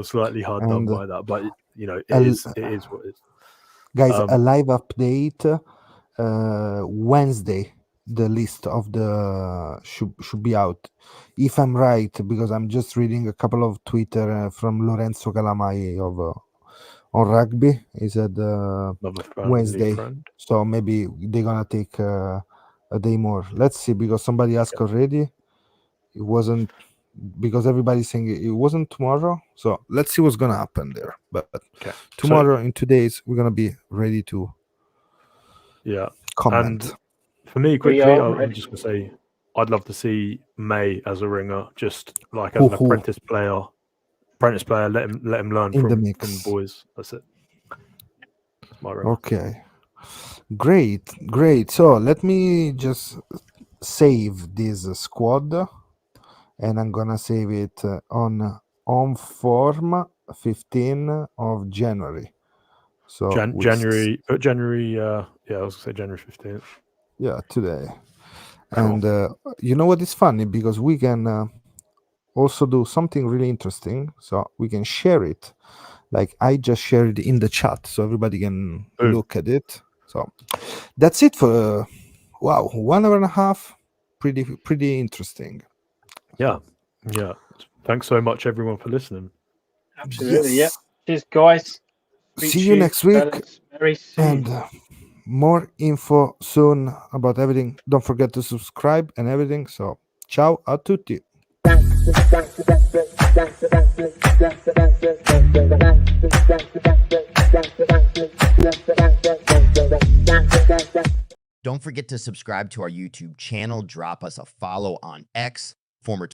slightly hard done by that. But you know, it is what it is. Guys, a live update Wednesday. The list of the should be out, if I'm right, because I'm just reading a couple of Twitter from Lorenzo Calamai of on Rugby. He said Wednesday, so maybe they're gonna take a day more. Let's see, because somebody asked already. It wasn't, because everybody's saying it wasn't tomorrow. So let's see what's gonna happen there. But tomorrow, in 2 days, we're gonna be ready to comment. And for me, quickly, I'm just gonna say I'd love to see May as a ringer, just like as an apprentice player. Let him learn from the boys. That's it. That's my ringer. Okay, great. So let me just save this squad, and I'm gonna save it on form 15 of January. So January. I was gonna say January 15th. Yeah, today. And you know what is funny? Because we can also do something really interesting. So we can share it. Like I just shared it in the chat, so everybody can look at it. So that's it for 1 hour and a half. Pretty interesting. Yeah. Thanks so much, everyone, for listening. Absolutely. Yes. Yeah. Cheers, guys. See you next week. Very soon. And more info soon about everything. Don't forget to subscribe and everything. So, ciao a tutti. Don't forget to subscribe to our YouTube channel. Drop us a follow on X, former